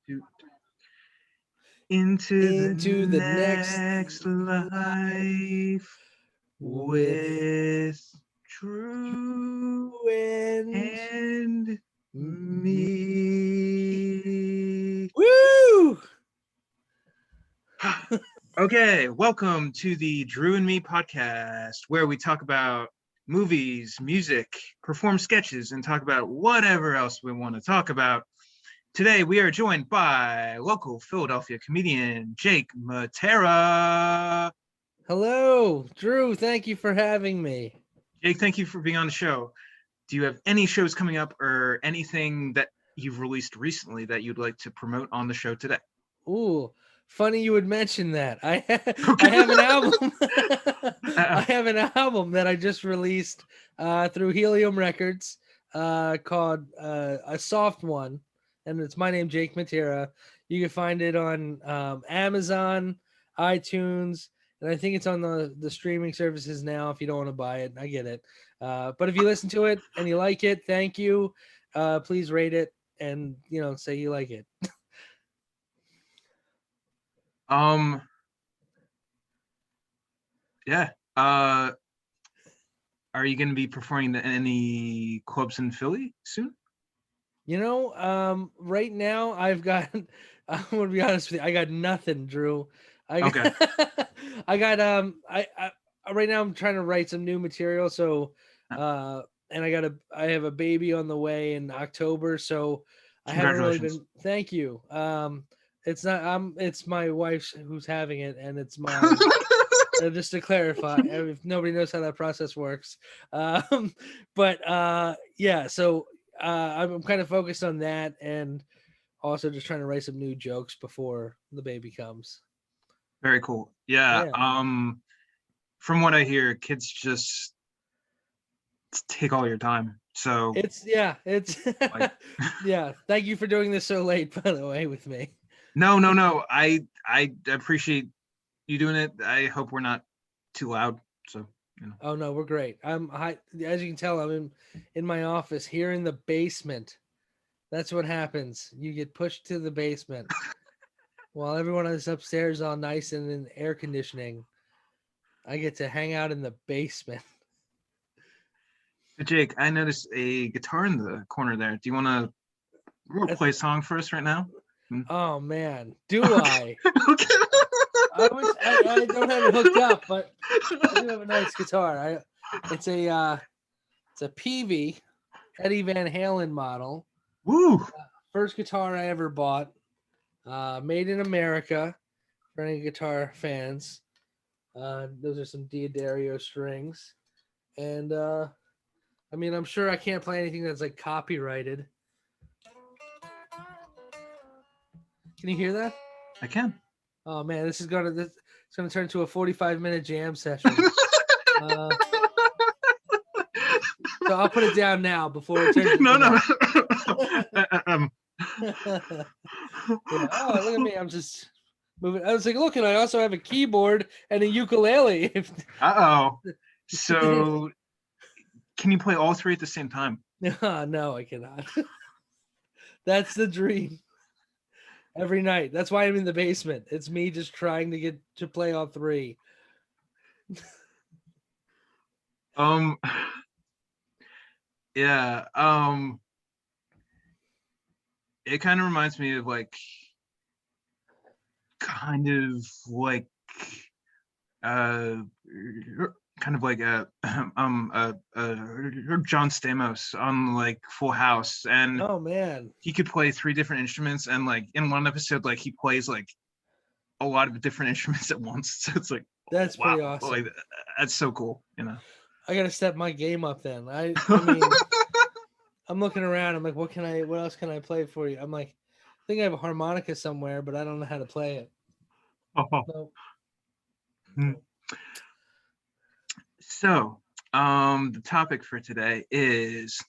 do- into the Into the next next life with with Drew and and me. me. Woo! Okay, welcome to the Drew and Me podcast, where we talk about movies, music, perform sketches, and talk about whatever else we want to talk about. Today, we are joined by local Philadelphia comedian Jake Mattera. Hello, Drew. Thank you for having me. Jake, thank you for being on the show. Do you have any shows coming up or anything that you've released recently that you'd like to promote on the show today? Ooh, funny you would mention that. I Okay. have an album. Uh, I have an album that I just released through Helium Records called A Soft One, and it's my name, Jake Mattera. You can find it on Amazon, iTunes, and I think it's on the streaming services now. If you don't want to buy it, I get it. But if you listen to it and you like it, thank you. Please rate it and say you like it. um, yeah. Are you going to be performing in any clubs in Philly soon? Right now I've got I'm gonna be honest with you, I got nothing, Drew. I Okay. got, I got right now I'm trying to write some new material, so and I have a baby on the way in October, so I haven't really Congratulations. been thank you. It's not it's my wife who's having it, and it's my just to clarify, if nobody knows how that process works. Um, but yeah, so I'm kind of focused on that, and also just trying to write some new jokes before the baby comes. Very cool. Yeah. Yeah, From what I hear, kids just take all your time. So, it's like, yeah. Thank you for doing this so late, by the way, with me. no. I appreciate you doing it. I hope we're not too loud. So, you know. Oh no, we're great. As you can tell, I'm in my office here in the basement. That's what happens. You get pushed to the basement while everyone is upstairs all nice and in air conditioning. I get to hang out in the basement. So Jake, I noticed a guitar in the corner there. Do you want to That's play a song for us right now? Hmm? oh man, do Okay. I? Okay. I don't have it hooked up, but I do have a nice guitar. It's a it's a PV Eddie Van Halen model. Woo. First guitar I ever bought. Made in America for any guitar fans. Those are some D'Addario strings, and I mean I'm sure I can't play anything that's like copyrighted. Can you hear that? I can. Oh man, it's gonna turn into a 45-minute jam session. Uh, so I'll put it down now before it turns No, into no. that. Yeah. Oh, look at me! I'm just moving. I was like, look, and I also have a keyboard and a ukulele. Uh-oh. So, can you play all three at the same time? No, I cannot. That's the dream. Every night. That's why I'm in the basement. It's me just trying to get to play all three. Um, yeah. It kind of reminds me of like, kind of like, uh, kind of like John Stamos on like Full House, and Oh man, he could play three different instruments, and like in one episode, like he plays like a lot of different instruments at once. So it's like, oh, that's wow, pretty like awesome. that's so cool, you know. I gotta step my game up then. I mean, I'm looking around. I'm like, what else can I play for you? I'm like, I think I have a harmonica somewhere, but I don't know how to play it. No, no. So, the topic for today is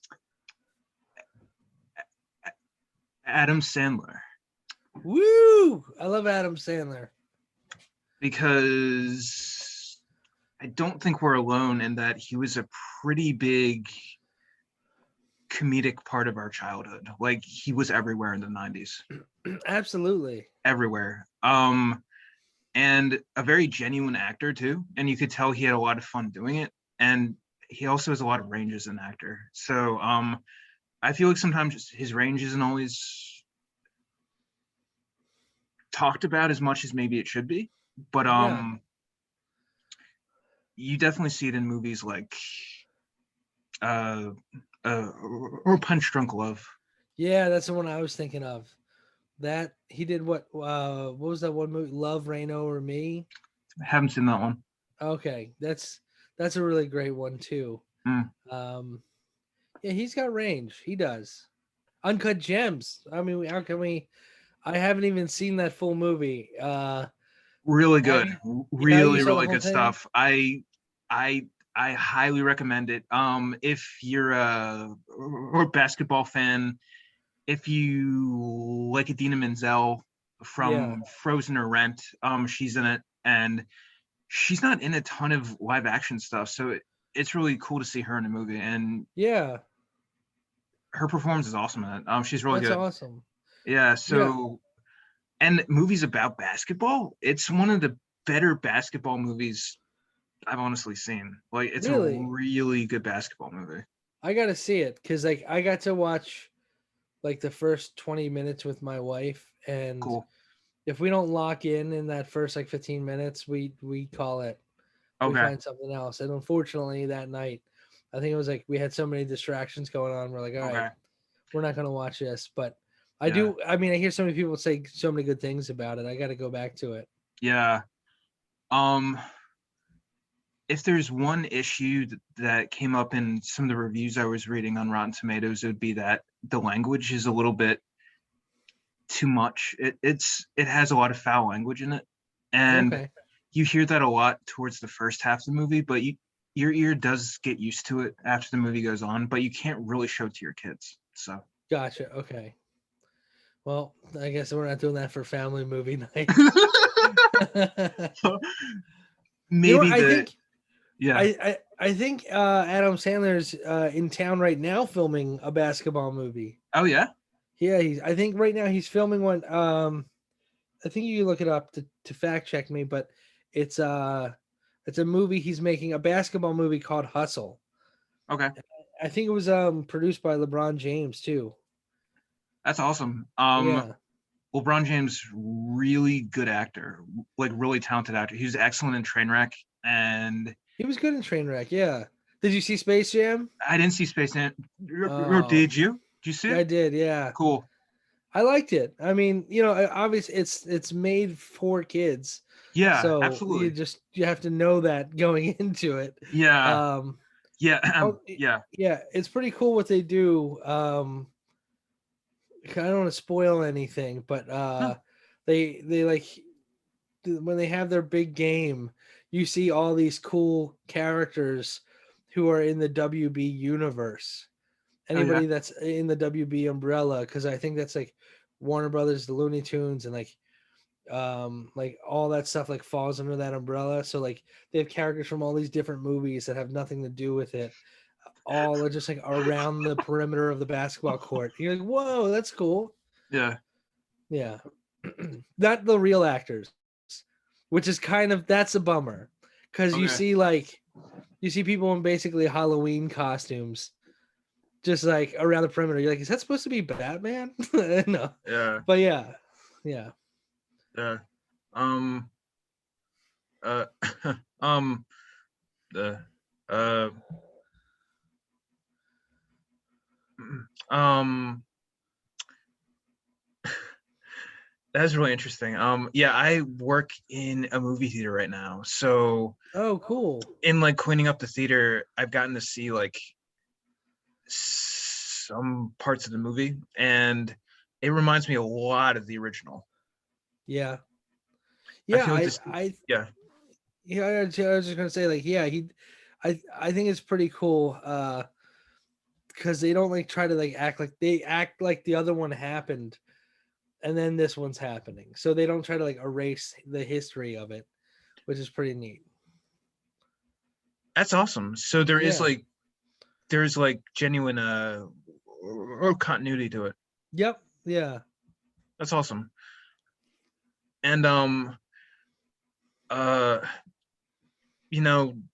Adam Sandler, Woo! I love Adam Sandler. because I don't think we're alone in that he was a pretty big comedic part of our childhood. Like he was everywhere in the 90s. Absolutely. Everywhere. And a very genuine actor too. And you could tell he had a lot of fun doing it. And he also has a lot of range as an actor. So I feel like sometimes his range isn't always talked about as much as maybe it should be. But Yeah. you definitely see it in movies like uh or Punch Drunk Love. Yeah, that's the one I was thinking of. That he did what was that one movie? Love Reign Over Me. Haven't seen that one. Okay, that's a really great one too. Mm. Um, yeah, he's got range. He does. Uncut Gems. I mean, how can we? I haven't even seen that full movie. Really Have good. you? Yeah, you Really, saw the really whole good thing. stuff. I highly recommend it. If you're a or basketball fan, if you like Idina Menzel Yeah, from Frozen or Rent, she's in it, and she's not in a ton of live action stuff, so it's really cool to see her in a movie, and yeah, her performance is awesome in it. She's really that's good. awesome. Yeah. Yeah, So, and movies about basketball, it's one of the better basketball movies I've honestly seen. Like, it's a really. really good basketball movie. I gotta see it because like I got to watch like the first 20 minutes with my wife, and Cool. if we don't lock in that first like 15 minutes, we call it. We Okay. find something else. And unfortunately, that night, I think it was like we had so many distractions going on. We're like, all right, Okay. we're not gonna watch this. But I Yeah. do. I mean, I hear so many people say so many good things about it. I got to go back to it. Yeah. Um, if there's one issue that came up in some of the reviews I was reading on Rotten Tomatoes, it would be that the language is a little bit too much. It has a lot of foul language in it, and Okay, you hear that a lot towards the first half of the movie, but your ear does get used to it after the movie goes on, but you can't really show it to your kids. So gotcha. Okay. Well, I guess we're not doing that for family movie night. You know what? maybe I the think yeah. I think Adam Sandler's in town right now filming a basketball movie. Oh yeah. Yeah, I think right now he's filming one. I think you can look it up to fact check me, but it's uh it's a movie he's making, a basketball movie called Hustle. Okay. I think it was produced by LeBron James too. That's awesome. Yeah. LeBron James, really good actor, like really talented actor. He was excellent in Trainwreck, and He was good in Trainwreck, yeah. Did you see Space Jam? I didn't see Space Jam. Or Oh, did you? Did you see yeah, I it? did, yeah. Cool. I liked it. I mean, obviously it's made for kids. Yeah, So absolutely. you have to know that going into it. Yeah, Um yeah, yeah. yeah, it's pretty cool what they do. I don't want to spoil anything, but No. they like when they have their big game, you see all these cool characters who are in the WB universe. Oh yeah. Anybody that's in the WB umbrella, because I think that's like Warner Brothers, the Looney Tunes, and like all that stuff like falls under that umbrella. So like they have characters from all these different movies that have nothing to do with it, all are just like around the perimeter of the basketball court. You're like, whoa, that's cool. Yeah. Yeah. Not the real actors, which is kind of that's a bummer. Cause Okay. you see people in basically Halloween costumes just like around the perimeter. You're like, is that supposed to be Batman? No. Yeah. But yeah. Yeah. Yeah. Um. Uh. um. The. Uh. Um. That's really interesting. Yeah, I work in a movie theater right now, so Oh, cool. in like cleaning up the theater, I've gotten to see like some parts of the movie, and it reminds me a lot of the original. Yeah. I Yeah, feel like this. Yeah. I was just gonna say like yeah I think it's pretty cool because they don't like try to like act like the other one happened and then this one's happening, so they don't try to like erase the history of it, which is pretty neat. That's awesome. So Yeah, there's like genuine or continuity to it. Yep. Yeah. That's awesome. And uh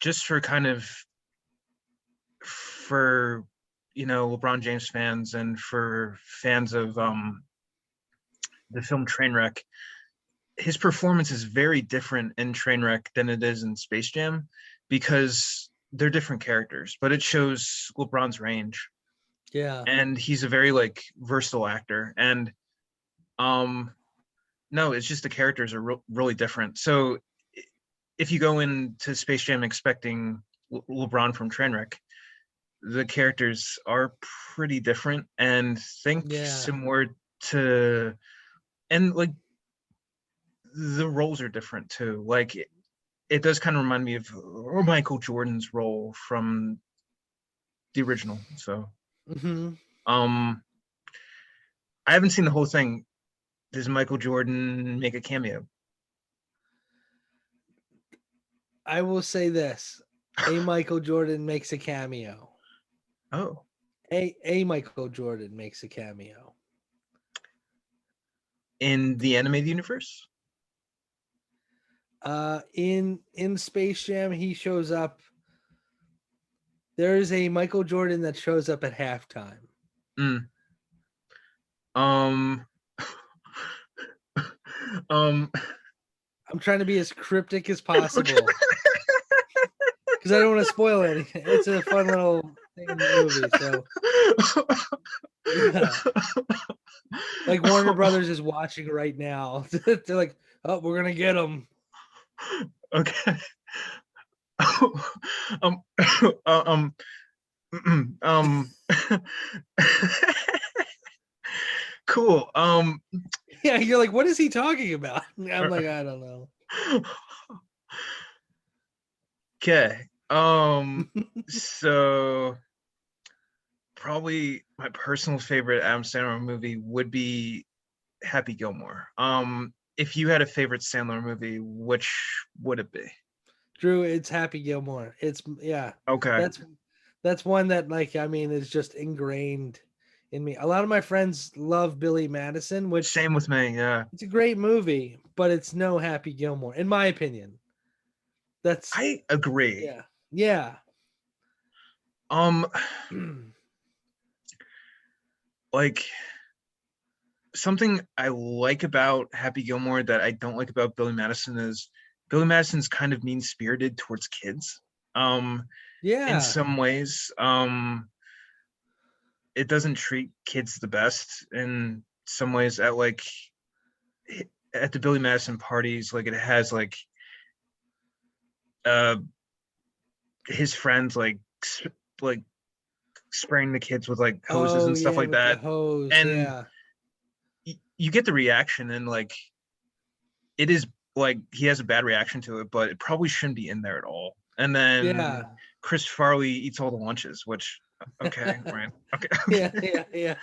just for kind of for LeBron James fans and for fans of the film Trainwreck, his performance is very different in Trainwreck than it is in Space Jam because they're different characters, but it shows LeBron's range. Yeah. And he's a very like versatile actor. And no, it's just the characters are really different. So if you go into Space Jam expecting LeBron from Trainwreck, the characters are pretty different and think Yeah. similar to, and like the roles are different too. Like it does kind of remind me of Michael Jordan's role from the original. So Hmm. I haven't seen the whole thing. Does Michael Jordan make a cameo? I will say this: a Michael Jordan makes a cameo. Oh, A Michael Jordan makes a cameo. in the animated universe? In Space Jam, he shows up. There is a Michael Jordan that shows up at halftime. Mm. Um, um, I'm trying to be as cryptic as possible because I don't want to spoil anything. It's a fun little thing in the movie. So, yeah. Like Warner Brothers is watching right now. They're like, "Oh, we're gonna get him." Okay. um, um, um, cool. Yeah, you're like, "What is he talking about?" I'm like, "I don't know." Okay. So probably my personal favorite Adam Sandler movie would be Happy Gilmore. If you had a favorite Sandler movie, which would it be? Drew, it's Happy Gilmore. It's yeah. Okay. That's that's one that like I mean is just ingrained in me. A lot of my friends love Billy Madison, which Same with me. Yeah. it's a great movie, but it's no Happy Gilmore, in my opinion. That's I agree. yeah. Yeah. Um, like something I like about Happy Gilmore that I don't like about Billy Madison is Billy Madison's kind of mean-spirited towards kids. In Yeah. some ways, it doesn't treat kids the best in some ways at the Billy Madison parties, like it has like uh his friends like spraying the kids with like hoses Oh and stuff yeah, like with the that. hose. And Yeah. you get the reaction and like it is like he has a bad reaction to it, but it probably shouldn't be in there at all. And then Yeah. Chris Farley eats all the lunches, which okay, right. Okay. Yeah, yeah, yeah.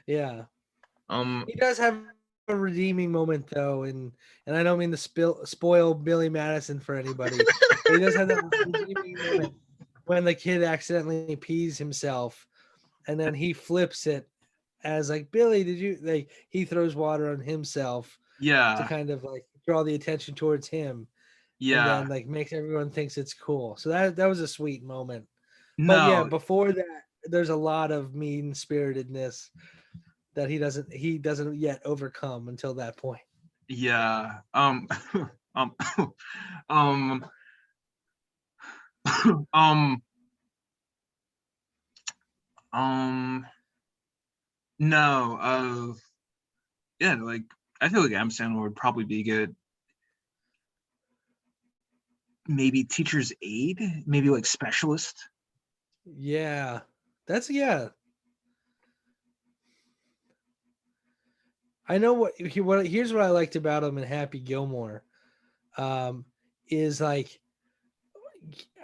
Yeah. um He does have a redeeming moment though, and I don't mean to spoil Billy Madison for anybody, but he does have that redeeming moment when the kid accidentally pees himself, and then he flips it as like Billy, did you like he throws water on himself to yeah, kind of like draw the attention towards him, and yeah. then like makes everyone thinks it's cool. So that was a sweet moment. But yeah, No, before that, there's a lot of mean spiritedness that he doesn't yet overcome until that point. yeah. Um um um um no, yeah, like I feel like Adam Sandler would probably be good. Maybe teacher's aide, maybe like specialist. Yeah. That's yeah. I know what here's what I liked about him in Happy Gilmore. Um is like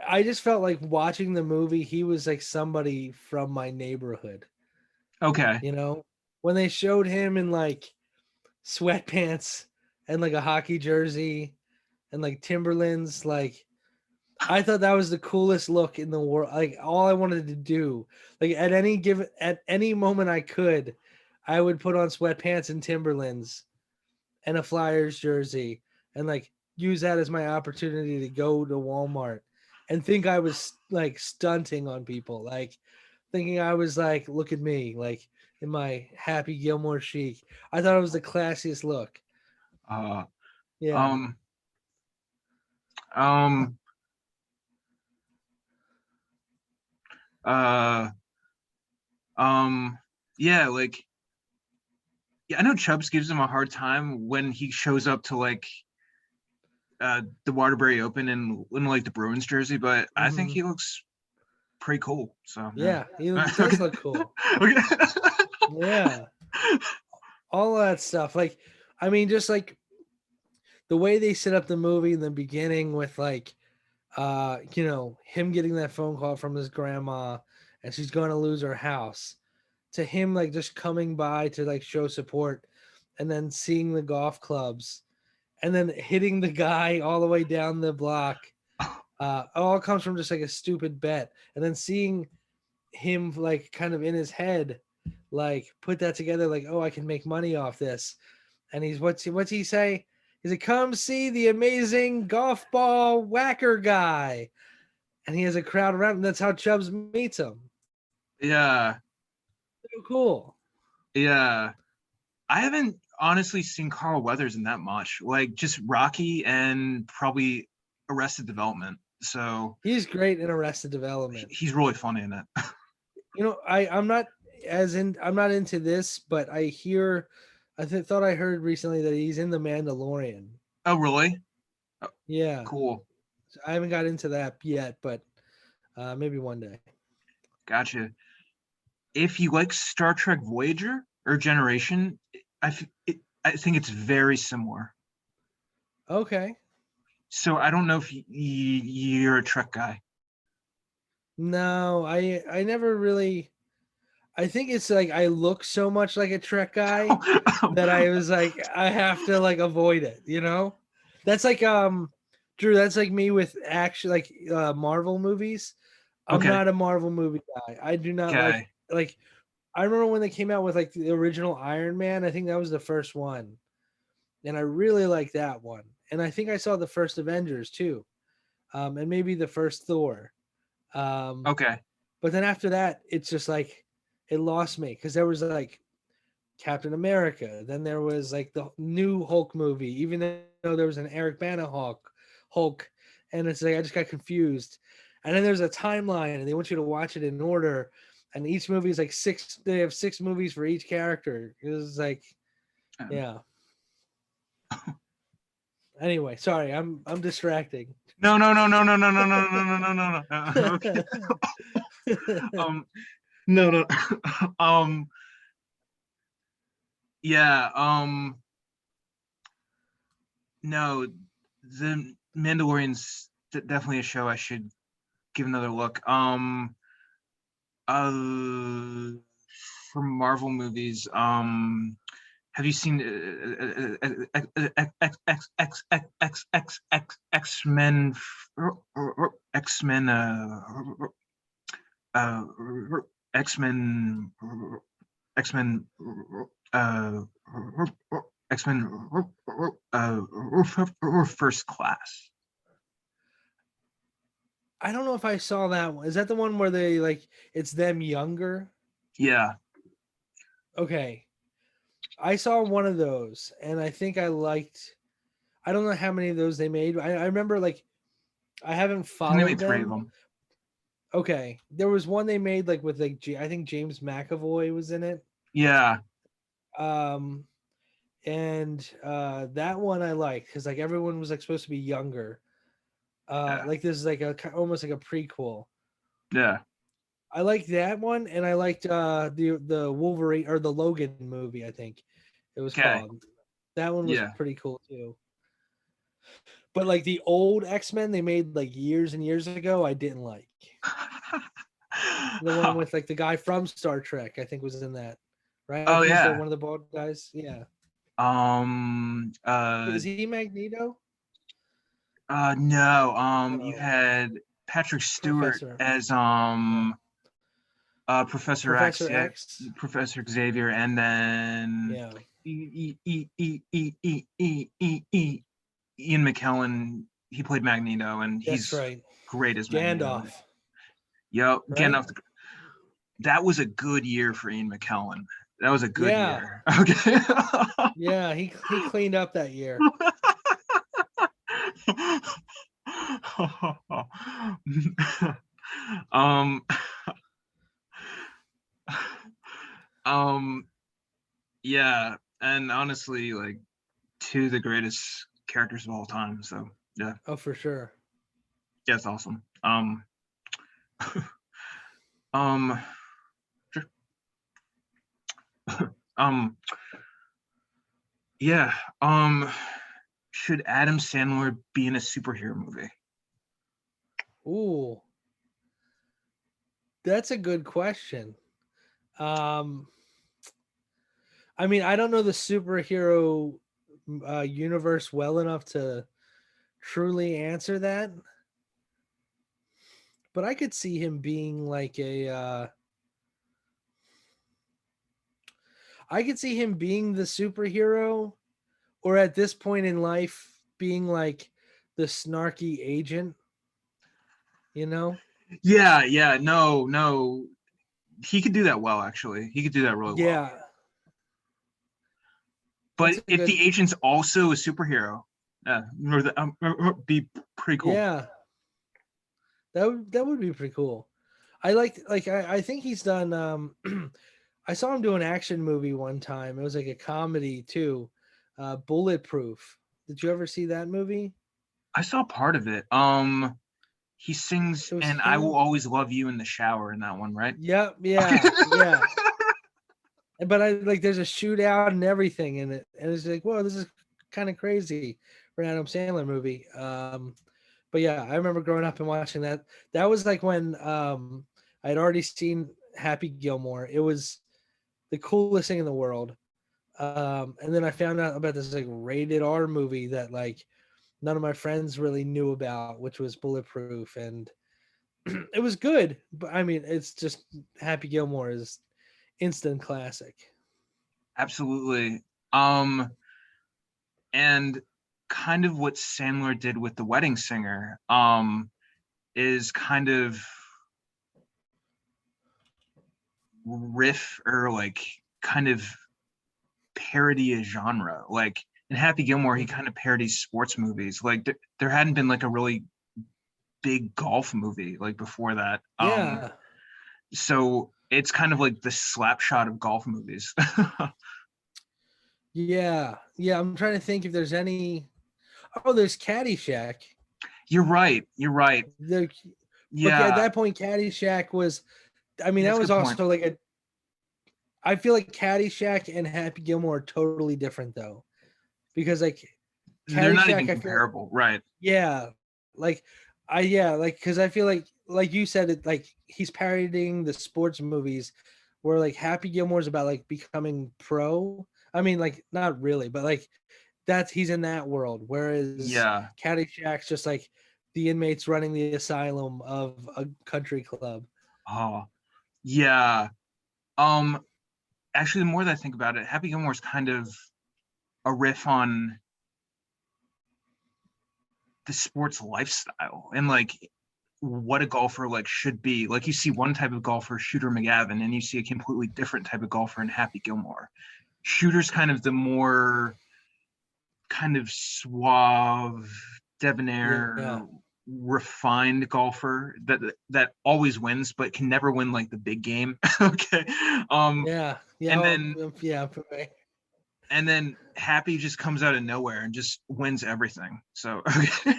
I just felt like watching the movie he was like somebody from my neighborhood, Okay. you know? When they showed him in like sweatpants and like a hockey jersey and like Timberlands like I thought that was the coolest look in the world. Like all I wanted to do, like at any moment I could, I would put on sweatpants and Timberlands and a Flyers jersey and like use that as my opportunity to go to Walmart and think I was like stunting on people, like thinking I was like, look at me, like in my happy Gilmore chic. I thought it was the classiest look. Uh, Yeah. um, um, uh, yeah, like, yeah, I know Chubbs gives him a hard time when he shows up to like the Waterbury Open in like the Bruins jersey, but I think Hmm. he looks pretty cool. So yeah. Yeah, he Okay. does look cool. Okay. Yeah. All of that stuff. Like, I mean, just like the way they set up the movie in the beginning with like him getting that phone call from his grandma and she's going to lose her house, to him like just coming by to like show support and then seeing the golf clubs and then hitting the guy all the way down the block. All comes from just like a stupid bet, and then seeing him like kind of in his head like put that together, like, oh, I can make money off this. And what's he say? He's like, come see the amazing golf ball whacker guy. And he has a crowd around him. That's how Chubbs meets him. Yeah. So cool. Yeah. I haven't honestly seen Carl Weathers in that much. Like just Rocky and probably Arrested Development. So He's great in Arrested Development. he's really funny in it. I'm not into this, but thought I heard recently that he's in The Mandalorian. Oh, really? Oh, Yeah. cool. I haven't got into that yet, but maybe one day. Gotcha. If you like Star Trek Voyager or Generation, I think it's very similar. Okay. So I don't know if you're a Trek guy. No, I never really. I think it's like I look so much like a Trek guy that I was like I have to like avoid it. That's like Drew. That's like me with action, like Marvel movies. I'm Okay. not a Marvel movie guy. I do not Okay. like. I remember when they came out with like the original Iron Man. I think that was the first one, and I really like that one. And I think I saw the first Avengers too, and maybe the first Thor. Um, Okay. but then after that, it's just like it lost me because there was like Captain America. Then there was like the new Hulk movie, even though there was an Eric Bana Hulk, and it's like I just got confused. And then there's a timeline, and they want you to watch it in order. And each movie is like six. They have 6 movies for each character. It's like, yeah. Anyway, sorry, I'm distracting. No, no, no, no, no, no, no, no, no, no, no, no. Okay. No, no. um, yeah. No, the Mandalorian's definitely a show I should give another look. Uh, for Marvel movies, have you seen X-Men? X-Men, uh, X-Men, X-Men, uh, X-Men, First Class. I don't know if I saw that one. Is that the one where they like it's them younger? Yeah. Okay. I saw one of those and I think I liked. I don't know how many of those they made. I remember like I haven't I think they followed made 3 of them. them. Okay. There was one they made like with like I think James McAvoy was in it. Yeah. Um and that one I liked because like everyone was like supposed to be younger. Yeah. Like this is like almost like a prequel. Yeah. I liked that one, and I liked the Wolverine or the Logan movie. I think it was Okay. called. That one was Yeah. pretty cool too. But like the old X-Men they made like years and years ago, I didn't like. The one with like the guy from Star Trek, I think was in that. Right? Oh He's the yeah. one of the bald guys. Yeah. Um. Uh. Is he Magneto? No. You Oh, had Patrick Stewart Professor. as Yeah. Professor X, Professor yeah, X. Professor Xavier, and then Yeah. Ian McKellen. He played Magneto, and That's he's right. great as Magneto. Gandalf. Yo, Right? Gandalf. That was a good year for Ian McKellen. That was a good Yeah. year. Okay. Yeah. He cleaned up that year. um, um, yeah, and honestly, like two of the greatest characters of all time. So yeah, Oh, for sure. yeah, it's awesome. Um, sure. um, yeah. Should Adam Sandler be in a superhero movie? Ooh, that's a good question. Um, I mean, I don't know the superhero universe well enough to truly answer that, but I could see him being like I could see him being the superhero, or at this point in life being like the snarky agent, you know? Yeah, yeah, no, no. He could do that well, actually. He could do that really well. Yeah, But that's a if the good. agent's also a superhero, be pretty cool. Yeah, that would be pretty cool. I think he's done I saw him do an action movie one time. It was like a comedy too. Bulletproof. Did you ever see that movie? I saw part of it. He sings It was "And I Will him. Always Love You" in the shower in that one, right? Yep, Okay. yeah, yeah. But I like there's a shootout and everything in it. And it's like, whoa, this is kind of crazy for an Adam Sandler movie. But yeah, I remember growing up and watching that. That was like when I'd already seen Happy Gilmore. It was the coolest thing in the world. And then I found out about this like rated R movie that like none of my friends really knew about, which was Bulletproof, and it was good. But I mean, it's just Happy Gilmore is instant classic. Absolutely. Um, and kind of what Sandler did with The Wedding Singer, is kind of riff or like kind of parody a genre. Like in Happy Gilmore, he kind of parodies sports movies. Like there hadn't been like a really big golf movie like before that. Yeah, So it's kind of like the slap shot of golf movies. yeah, yeah. I'm trying to think if there's any. Oh, there's Caddyshack. You're right. You're right. There, but at Yeah, that point, Caddyshack was. I mean, that that's a was good point. also like a. I feel like Caddyshack and Happy Gilmore are totally different though, because like They're not even Caddyshack, I feel comparable, right? yeah, like like because I feel like you said it like he's parodying the sports movies, where like Happy Gilmore's about like becoming pro. I mean, like not really, but like that's he's in that world, whereas Yeah. Caddyshack's just like the inmates running the asylum of a country club. Oh, yeah. Um, Actually, the more that I think about it, Happy Gilmore is kind of a riff on the sports lifestyle and like what a golfer like should be. Like you see one type of golfer, Shooter McGavin, and you see a completely different type of golfer in Happy Gilmore. Shooter's kind of the more kind of suave, debonair, Yeah, refined golfer that always wins, but can never win like the big game. Okay. Um, yeah, yeah, and oh, then yeah. For me. and then Happy just comes out of nowhere and just wins everything. So okay.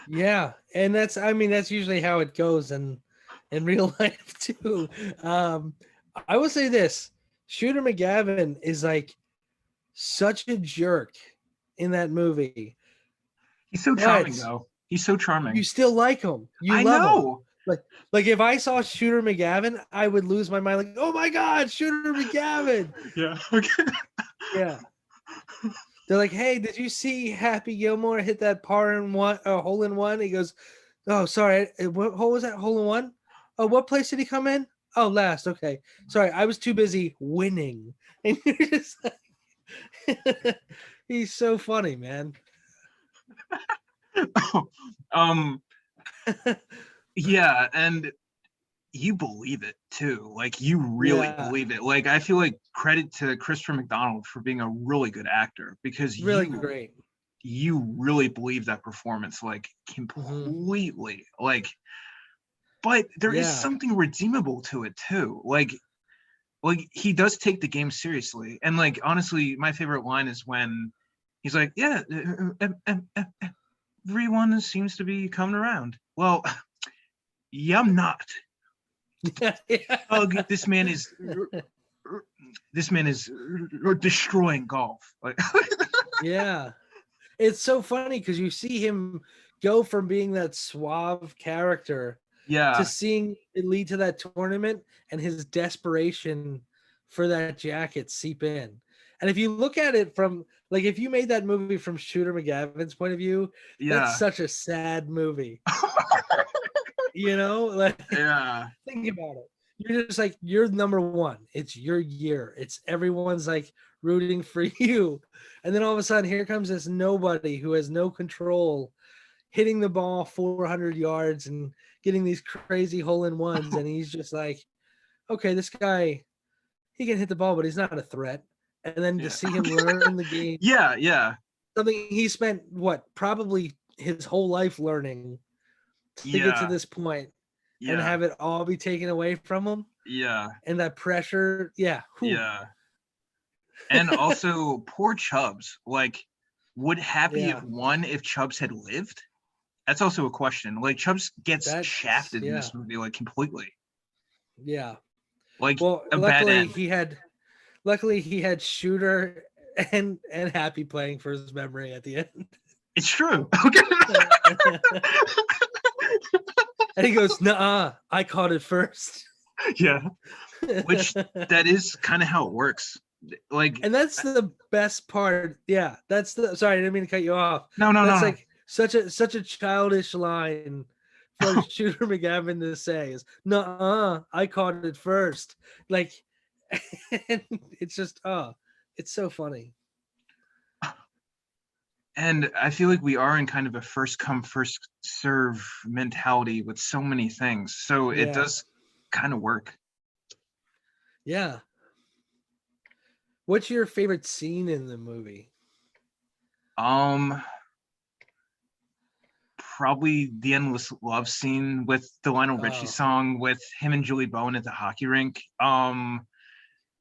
Yeah, and that's I mean that's usually how it goes in real life too. Um, I will say this: Shooter McGavin is like such a jerk in that movie, He's so charming but though. He's so you charming. still like him. You I love him. know. Like like if I saw Shooter McGavin, I would lose my mind. Like, oh my god, Shooter McGavin. Yeah. Okay. Yeah. They're like, "Hey, did you see Happy Gilmore hit that hole in one?" He goes, "Oh, sorry, what hole was that? Hole in one? Oh, what place did he come in? Oh, last. Okay, sorry, I was too busy winning." And you're just like, he's so funny, man. um, yeah, and you believe it too. Like you really Yeah, believe it. Like I feel like credit to Christopher McDonald for being a really good actor because really you great. you really believe that performance like Hmm. completely. Like, but there is Yeah, something redeemable to it too. Like he does take the game seriously. And like honestly, my favorite line is when he's like, "Yeah, everyone seems to be coming around." Well, yeah, I'm not. yeah, yeah. This man is destroying golf. Like, Yeah. It's so funny because you see him go from being that suave character to yeah, seeing it lead to that tournament and his desperation for that jacket seep in. And if you look at it from like if you made that movie from Shooter McGavin's point of view, that's yeah, such a sad movie. You know, like yeah, think about it. You're just like you're number one. It's your year. It's everyone's like rooting for you. And then all of a sudden here comes this nobody who has no control hitting the ball 400 yards and getting these crazy hole in ones and he's just like, "Okay, this guy he can hit the ball but he's not a threat." And then to yeah, see him learn the game, yeah, yeah, something he spent what probably his whole life learning to get to yeah, this point and yeah, have it all be taken away from him yeah, and that pressure. Yeah. Whew. yeah. And also, poor Chubbs. Like, would Happy have Yeah. won if Chubbs had lived? That's also a question. Like, Chubbs gets That's shafted in yeah. this movie, like completely. Yeah. Like Well, a bad end. luckily he had Shooter and Happy playing for his memory at the end. It's true. Okay. And he goes, "Nah, I caught it first." Yeah. Which that is kind of how it works. Like, And that's the best part. Yeah, that's the sorry, I didn't mean to cut you off. no, no, no, That's no. like such a childish line for Shooter McGavin to say is, "Nuh-uh, I caught it first." Like and it's just it's so funny. And I feel like we are in kind of a first come, first serve mentality with so many things. So it Yeah. does kind of work. Yeah. What's your favorite scene in the movie? Um, Probably the endless love scene with the Lionel Richie Oh, song with him and Julie Bowen at the hockey rink.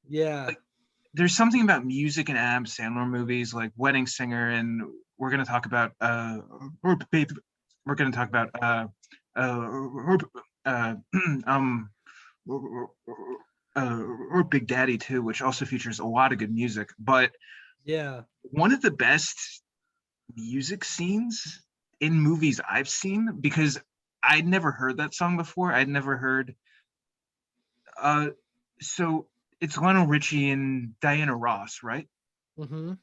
yeah. Like there's something about music in Adam Sandler movies like Wedding Singer, and we're gonna talk about or babe, we're gonna talk about or, um or Big Daddy too, which also features a lot of good music. But Yeah. one of the best music scenes in movies I've seen, because I'd never heard that song before. I'd never heard uh so it's Lionel Richie and Diana Ross, right? Mm-hmm.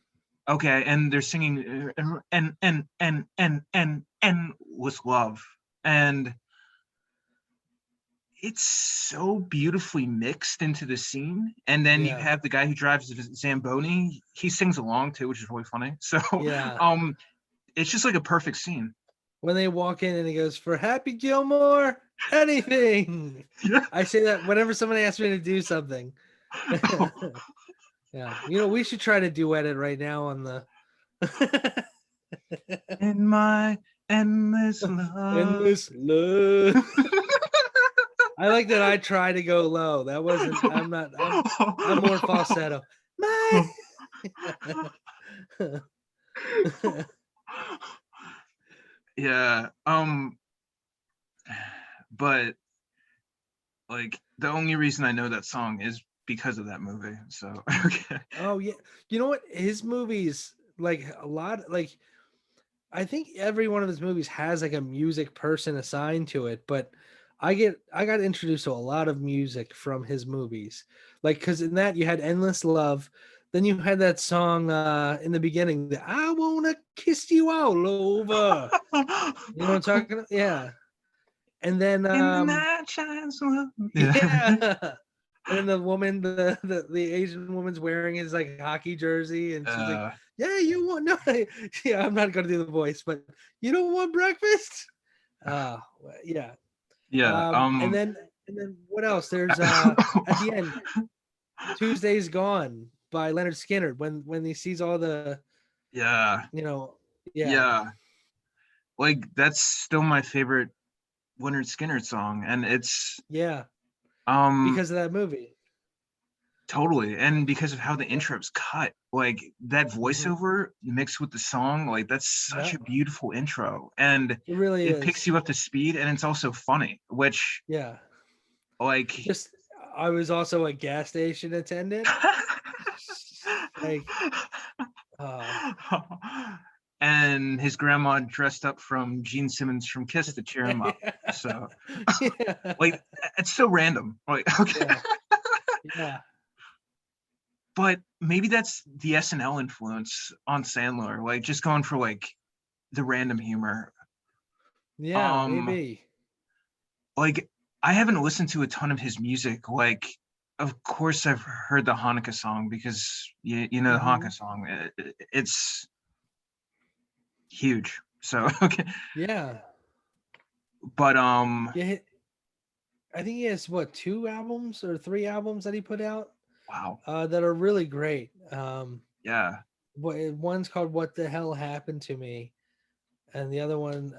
Okay, and they're singing and with love. And it's so beautifully mixed into the scene. And then you Yeah. have the guy who drives the Zamboni. He sings along too, which is really funny. So Yeah. um it's just like a perfect scene. When they walk in and he goes, "For Happy Gilmore, anything." Yeah. I say that whenever somebody asks me to do something. Yeah. You know, we should try to duet it right now on the In my endless love. endless love. I like that I try to go low. That wasn't I'm not I'm more falsetto. My Yeah. But like the only reason I know that song is because of that movie. So okay. Oh yeah. You know what? His movies, like a lot, like I think every one of his movies has like a music person assigned to it, but I got introduced to a lot of music from his movies. Like cuz in that you had Endless Love, then you had that song in the beginning, that I wanna kiss you all over. You know what I'm talking about? Yeah. And then In the night shines love. Yeah. yeah. And then the woman, the Asian woman's wearing his like hockey jersey, and she's like, "Yeah, you want no?" Yeah, I'm not gonna do the voice, but you don't want breakfast? Yeah. Yeah. And then what else? There's at the end, Tuesday's Gone by Leonard Skinner. When he sees all the, Yeah. you know, yeah, Yeah. Like that's still my favorite Leonard Skinner song, and it's yeah, um because of that movie. totally, and because of how the Yeah. intro's cut, like that Mhm. voiceover mixed with the song, like that's such Yeah, a beautiful intro, and it really it picks is. you up to speed, and it's also funny, which Yeah. like Just I was also a gas station attendant. Like, uh, and his grandma dressed up from Gene Simmons from Kiss to cheer him up. So yeah, like it's so random. Like okay. yeah, yeah, But maybe that's the SNL influence on Sandler, like just going for like the random humor. yeah, Um, maybe. like I haven't listened to a ton of his music. Like, of course, I've heard the Hanukkah song because you know the Hmm. Hanukkah song. It's huge. So okay, Yeah, but yeah. I think he has what, 2 albums or 3 albums that he put out wow, that are really great. yeah, One's called "What the Hell Happened to Me," and the other one,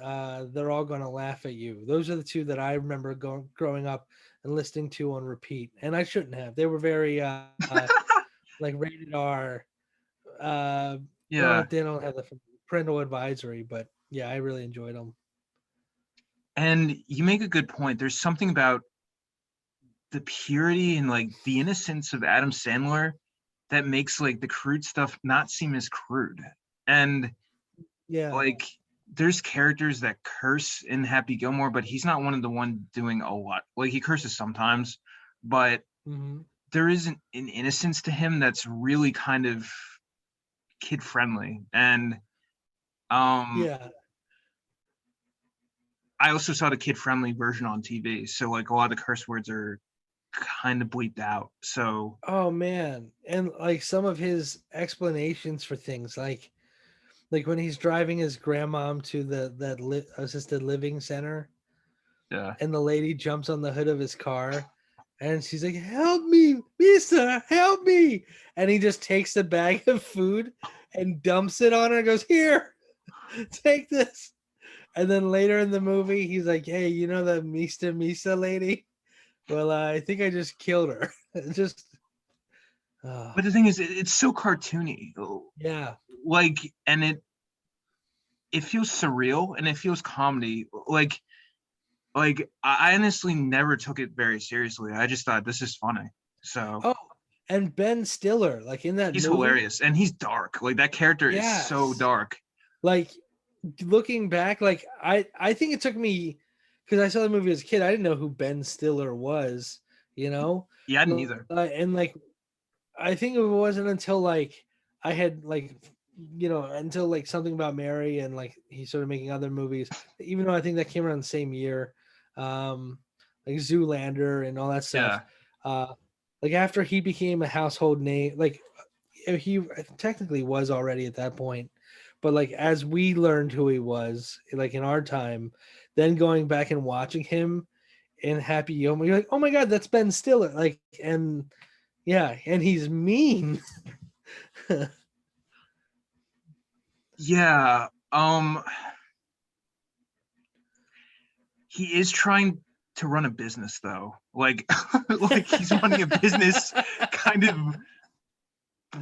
"They're All Gonna Laugh at You." Those are the two that I remember growing up and listening to on repeat. And I shouldn't have. They were very like rated R. yeah. They don't have the parental advisory, but yeah, I really enjoyed them. And you make a good point. There's something about the purity and like the innocence of Adam Sandler that makes like the crude stuff not seem as crude. And Yeah. like there's characters that curse in Happy Gilmore, but he's not one of the one doing a lot. Like he curses sometimes, but Hmm. there is an innocence to him that's really kind of kid friendly. And um Yeah. I also saw the kid friendly version on TV. So like a lot of the curse words are kind of bleeped out. So Oh man, and like some of his explanations for things, like when he's driving his grandmom to assisted living center, yeah. and the lady jumps on the hood of his car, and she's like, "Help me, Mister, help me!" And he just takes a bag of food and dumps it on her and goes, "Here, take this." And then later in the movie, he's like, "Hey, you know the Misa lady? Well, I think I just killed her." Just, uh, But the thing is, it's so cartoony. yeah, Like, and it feels surreal and it feels comedy. Like I honestly never took it very seriously. I just thought this is funny. So oh, and Ben Stiller, like in that he's movie, hilarious and he's dark. Like that character is so yes. dark. Like looking back, like I think it took me, because I saw the movie as a kid. I didn't know who Ben Stiller was, you know, Yeah, neither. And like I think it wasn't until like I had like, until like Something About Mary, and like he started making other movies, even though I think that came around the same year, um, like Zoolander and all that stuff. Yeah, Uh, like after he became a household name, like he technically was already at that point, but like as we learned who he was, like in our time, then going back and watching him in Happy Gilmore, you're like, oh my god, that's Ben Stiller, like, and yeah, and he's mean. yeah. He is trying to run a business though. Like, like he's running a business kind of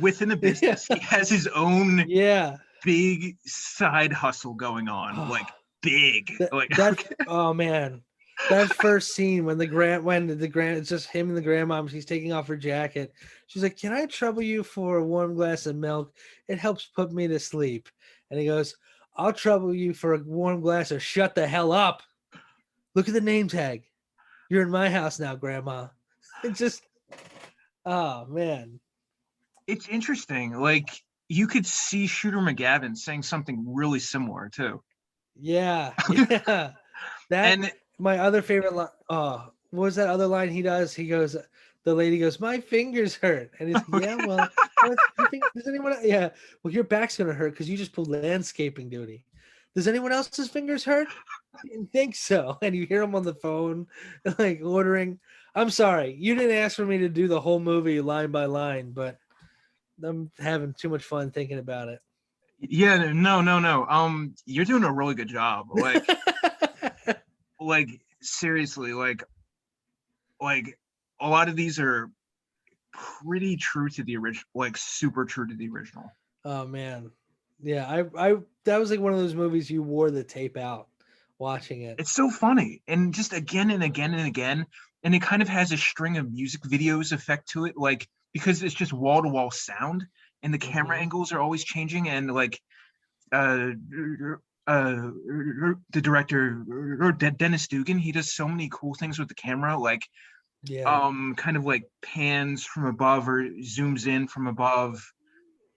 within a Yeah, business. He has his own yeah. big side hustle going on. Oh, Like big. Like that okay. oh man, that first scene when the grand it's just him and the grandmom. She's taking off her jacket. She's like, "Can I trouble you for a warm glass of milk? It helps put me to sleep." And he goes, "I'll trouble you for a warm glass of shut the hell up. Look at the name tag. You're in my house now, Grandma." It just, oh man, It's interesting. Like you could see Shooter McGavin saying something really similar too. Yeah, yeah. That And my other favorite line. Oh, what was that other line he does? He goes, the lady goes, "My fingers hurt," and he's like, "Yeah, well, you think does anyone? Yeah, well, your back's gonna hurt because you just pulled landscaping duty. Does anyone else's fingers hurt? Didn't think so." And you hear him on the phone, like ordering. I'm sorry, you didn't ask for me to do the whole movie line by line, but I'm having too much fun thinking about it. yeah, no, no, no. You're doing a really good job. Like seriously, like a lot of these are pretty true to the original, like super true to the original. Oh man. Yeah, I that was like one of those movies you wore the tape out watching it. It's so funny, and just again and again and again, and it kind of has a string of music videos effect to it, like because it's just wall to wall sound, and the camera Hmm. angles are always changing, and like uh uh the director Dennis Dugan, he does so many cool things with the camera, like Yeah. kind of like pans from above or zooms in from above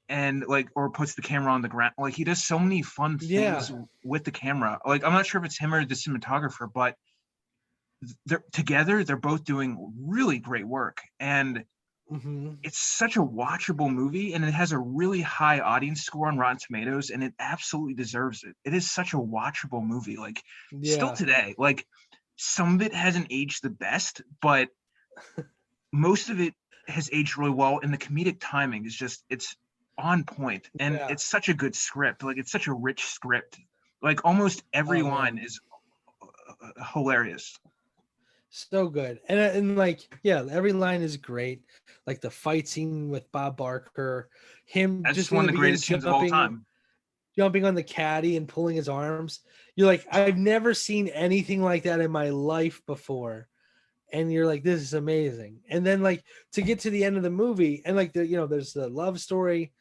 and like or puts the camera on the ground. Like he does so many fun Yeah. things with the camera. Like I'm not sure if it's him or the cinematographer, but they're together, they're both doing really great work. And Hmm. it's such a watchable movie, and it has a really high audience score on Rotten Tomatoes, and it absolutely deserves it. It is such a watchable movie. Like still Yeah. today, like some of it hasn't aged the best, but most of it has aged really well, and the comedic timing is just it's on point, and Yeah. it's such a good script. Like it's such a rich script. Like almost every Oh line man. is hilarious. So good. And like, yeah, every line is great. Like the fight scene with Bob Barker, him That's just in one the of the beginning greatest scenes of all jumping time. jumping on the caddy and pulling his arms. You're like, I've never seen anything like that in my life before. And you're like, this is amazing. And then like to get to the end of the movie, and like there's the love story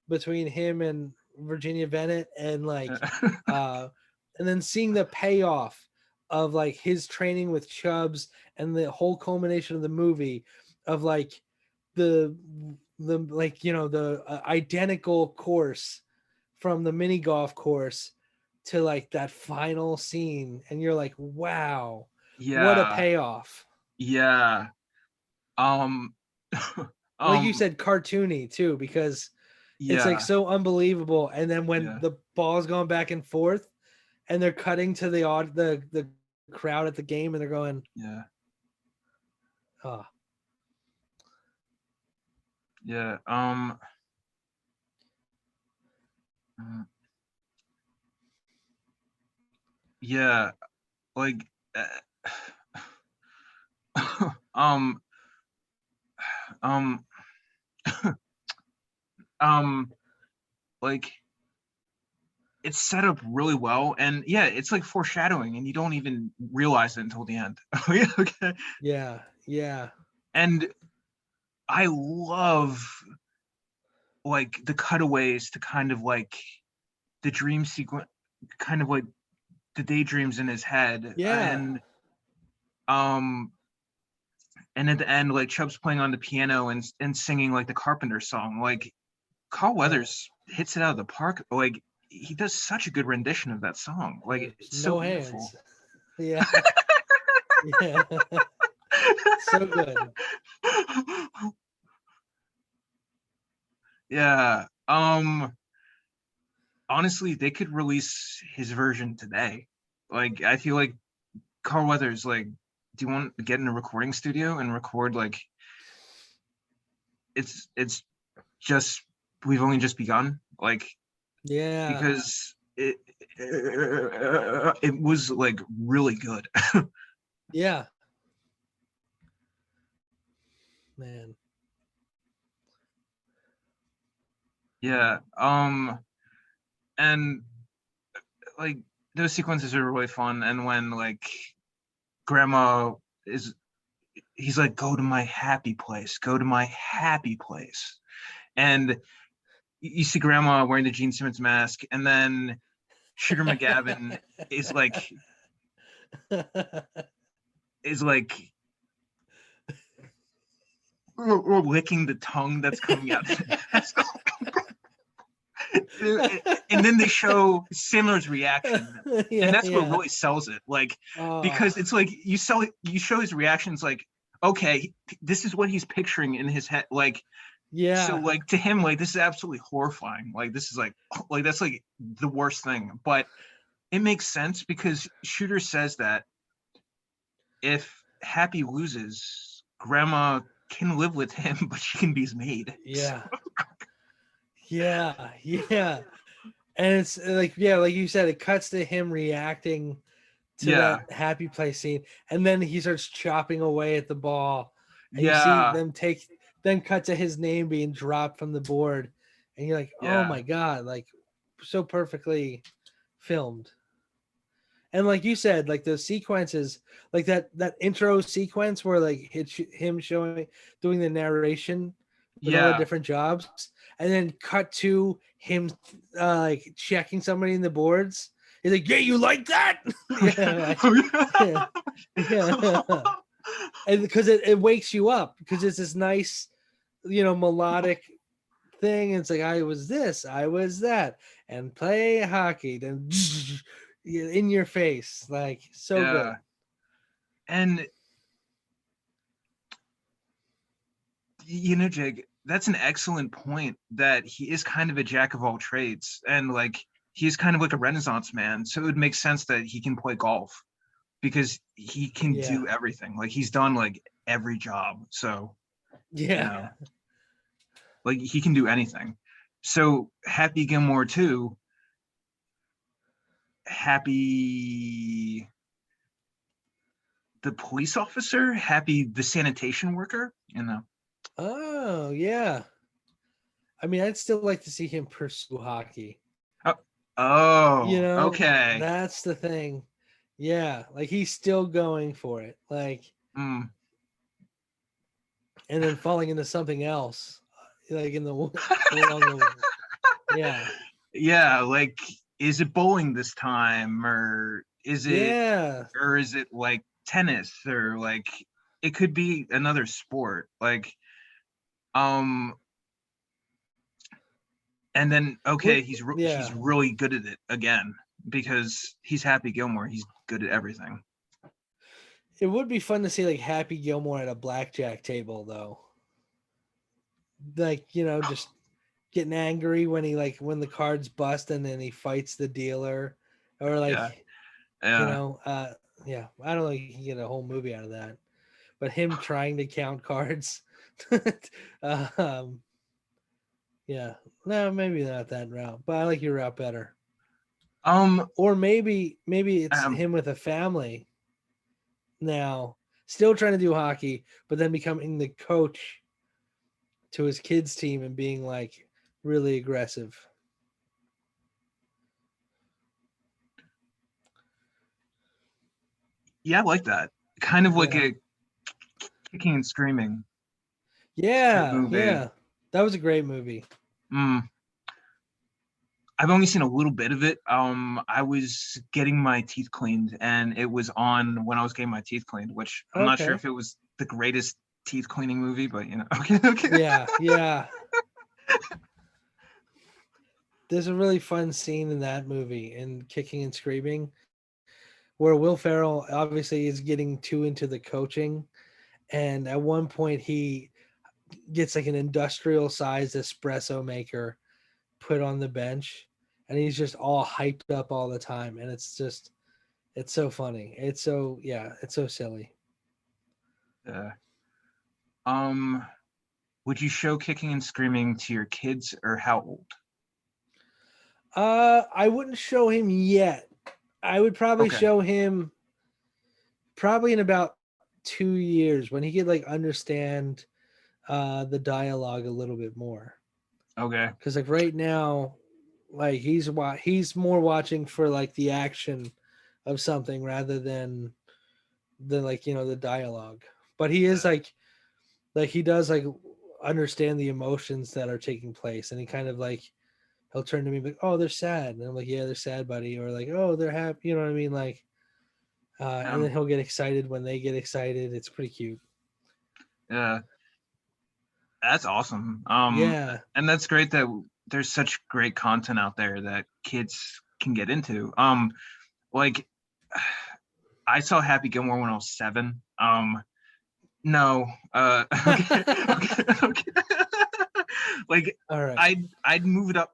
between him and Virginia Bennett, and like uh and then seeing the payoff of like his training with Chubbs, and the whole culmination of the movie of like the like the identical course from the mini golf course to like that final scene, and you're like, wow, what a Yeah, payoff. yeah. Um, Like you um, said, cartoony too, because it's like yeah, so unbelievable. And then when yeah, the ball's going back and forth, and they're cutting to the crowd at the game, and they're going, yeah, oh, yeah. Mm, yeah, like, um, um, um, like it's set up really well, and yeah, it's like foreshadowing, and you don't even realize it until the end. Oh yeah, okay. yeah, yeah, And I love like the cutaways to kind of like the dream sequence, kind of like the daydreams in his head, yeah, um, and at the end, like Chubb's playing on the piano and singing like the Carpenter song. Like Carl yeah. Weathers hits it out of the park. Like he does such a good rendition of that song. Like There's it's so no beautiful. hands. Yeah, yeah, so good. Yeah. Honestly, they could release his version today. Like I feel like Carl Weathers, like, do you want to get in a recording studio and record like it's just we've only just begun? Like Yeah, because it was like really good. yeah, man. Yeah. And like those sequences are really fun. And when like grandma is he's like, go to my happy place, go to my happy place. And you see grandma wearing the Gene Simmons mask, and then Shooter McGavin is like is like or licking the tongue that's coming out of the mask. And then they show Sandler's reaction, and Yeah, that's what yeah. really sells it. Like, Oh, because it's like you show his reactions, like, okay, this is what he's picturing in his head. Like, so yeah, like to him, like this is absolutely horrifying. Like this is like that's like the worst thing. But it makes sense because Shooter says that if Happy loses, Grandma can live with him, but she can be his maid. yeah, yeah, yeah. And it's like, yeah, like you said, it cuts to him reacting to Yeah, that happy place scene, and then he starts chopping away at the ball, and you see yeah, them then cut to his name being dropped from the board, and you're like, oh yeah, my god, like so perfectly filmed. And like you said, like the sequences, like that intro sequence where like it's him showing doing the narration with all the yeah. different jobs, and then cut to him like checking somebody in the boards. He's like, "Yeah, you like that?" Yeah, yeah, yeah. And because it wakes you up because it's this nice, melodic thing. And it's like, I was this, I was that, and play hockey, then in your face, like so good. Yeah. And Jake, that's an excellent point that he is kind of a jack of all trades and like he's kind of like a renaissance man. So it would make sense that he can play golf because he can Yeah, do everything. Like he's done like every job. So, you yeah. know, like he can do anything. So Happy Gilmore too, Happy the police officer, Happy the sanitation worker. Oh, yeah. I mean, I'd still like to see him pursue hockey. Oh, okay. That's the thing. Yeah, like he's still going for it. Like, Mm. and then falling into something else, like along the, yeah, Yeah, like is it bowling this time yeah. or is it like tennis or like it could be another sport like um and then okay he's Yeah. really good at it again because he's Happy Gilmore, he's good at everything. It would be fun to see like Happy Gilmore at a blackjack table, though. Like, just getting angry when when the cards bust and then he fights the dealer, or Yeah, like, you yeah, know, uh, yeah, I don't know, you can get a whole movie out of that. But him trying to count cards, um, yeah, no, maybe not that route, but I like your route better. um Or maybe it's um him with a family now, still trying to do hockey, but then becoming the coach to his kids' team and being like really aggressive. yeah, I like that kind of like Yeah. a kicking and screaming type Yeah, movie. yeah. That was a great movie. mm. I've only seen a little bit of it. I was getting my teeth cleaned, and it was on when I was getting my teeth cleaned, which I'm not sure Okay. if it was the greatest teeth cleaning movie, but okay, okay. Yeah, yeah. There's a really fun scene in that movie in Kicking and Screaming where Will Ferrell obviously is getting too into the coaching, and at one point he gets like an industrial sized espresso maker put on the bench, and he's just all hyped up all the time, and it's so funny. It's so silly. Uh, um, would you show Kicking and Screaming to your kids, or how old? I wouldn't show him yet. I would probably Okay, show him probably in about 2 years when he could like understand the dialogue a little bit more. okay, Because like right now, like he's more watching for like the action of something rather than like the dialogue. But he is like he does like understand the emotions that are taking place, and he kind of like he'll turn to me like, "Oh, they're sad," and I'm like, "Yeah, they're sad, buddy," or like, "Oh, they're happy," you know what I mean? Like, and then um, he'll get excited when they get excited. It's pretty cute. yeah. That's awesome. Yeah. And that's great that there's such great content out there that kids can get into. Like I saw Happy Gilmore when I was 7. No, okay, okay, okay. Like All right. I'd move it up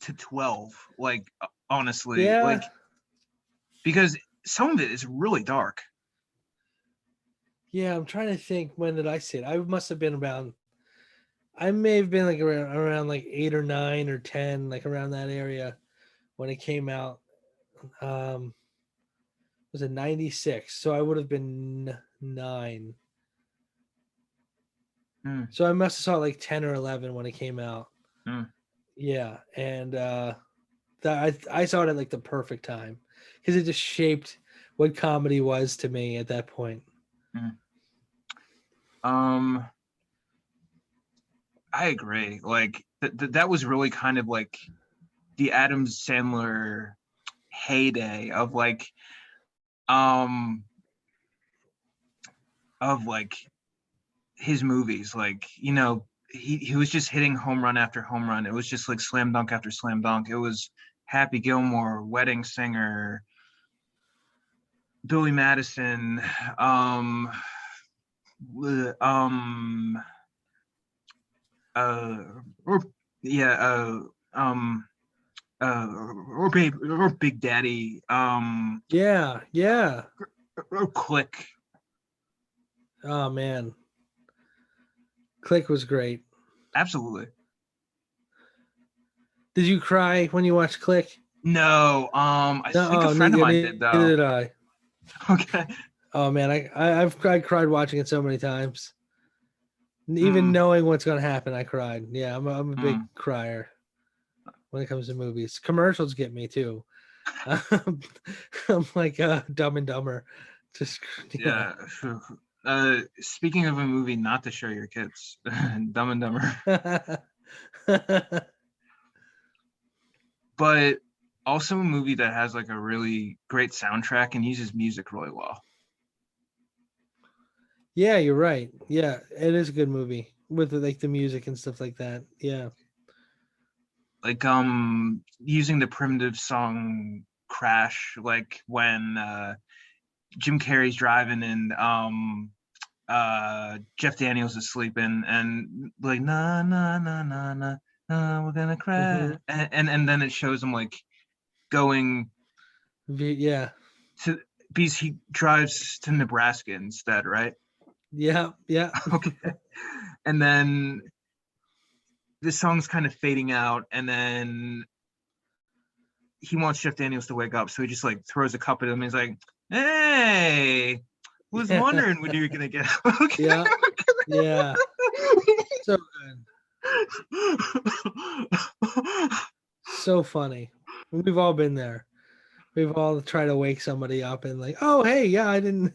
to 12. Like honestly, Yeah. like because some of it is really dark. Yeah, I'm trying to think, when did I see it? I must have been around, I may have been like around like 8 or 9 or 10, like around that area when it came out. Um was it 96? So I would have been 9. Mm, So I must have saw it like 10 or 11 when it came out. mm, Yeah, and that I saw it at like the perfect time because it just shaped what comedy was to me at that point. mm. Um, I agree. Like that was really kind of like the Adam Sandler heyday um of like his movies. Like, he was just hitting home run after home run. It was just like slam dunk after slam dunk. It was Happy Gilmore, Wedding Singer, Billy Madison, um um uh or yeah, or Big Daddy, Yeah, yeah. or Click. Oh man, Click was great. Absolutely. Did you cry when you watched Click? No, I No, think a oh, friend of mine did neither though. did I. Okay. Oh man, I cried watching it so many times. Even Mm, knowing what's gonna happen, I cried. Yeah, I'm a big mm, crier when it comes to movies. Commercials get me too. I'm like Dumb and Dumber. Just yeah. yeah. Speaking of a movie not to show your kids, Dumb and Dumber, but also a movie that has like a really great soundtrack and uses music really well. Yeah, you're right. Yeah, it is a good movie with like the music and stuff like that. Yeah. Like using the primitive song Crash, like when Jim Carrey's driving and Jeff Daniels is sleeping and like na na na na na na we're gonna crash, Hmm. and then it shows him like going Yeah. to, because he drives to Nebraska instead, right? Yeah. Yeah. Okay. And then the song's kind of fading out, and then he wants Jeff Daniels to wake up, so he just like throws a cup at him. He's like, "Hey, was Yeah. wondering when you were gonna get out." Okay. Yeah. Yeah. So good. So funny. We've all been there. We've all tried to wake somebody up and like, oh hey, yeah, I didn't.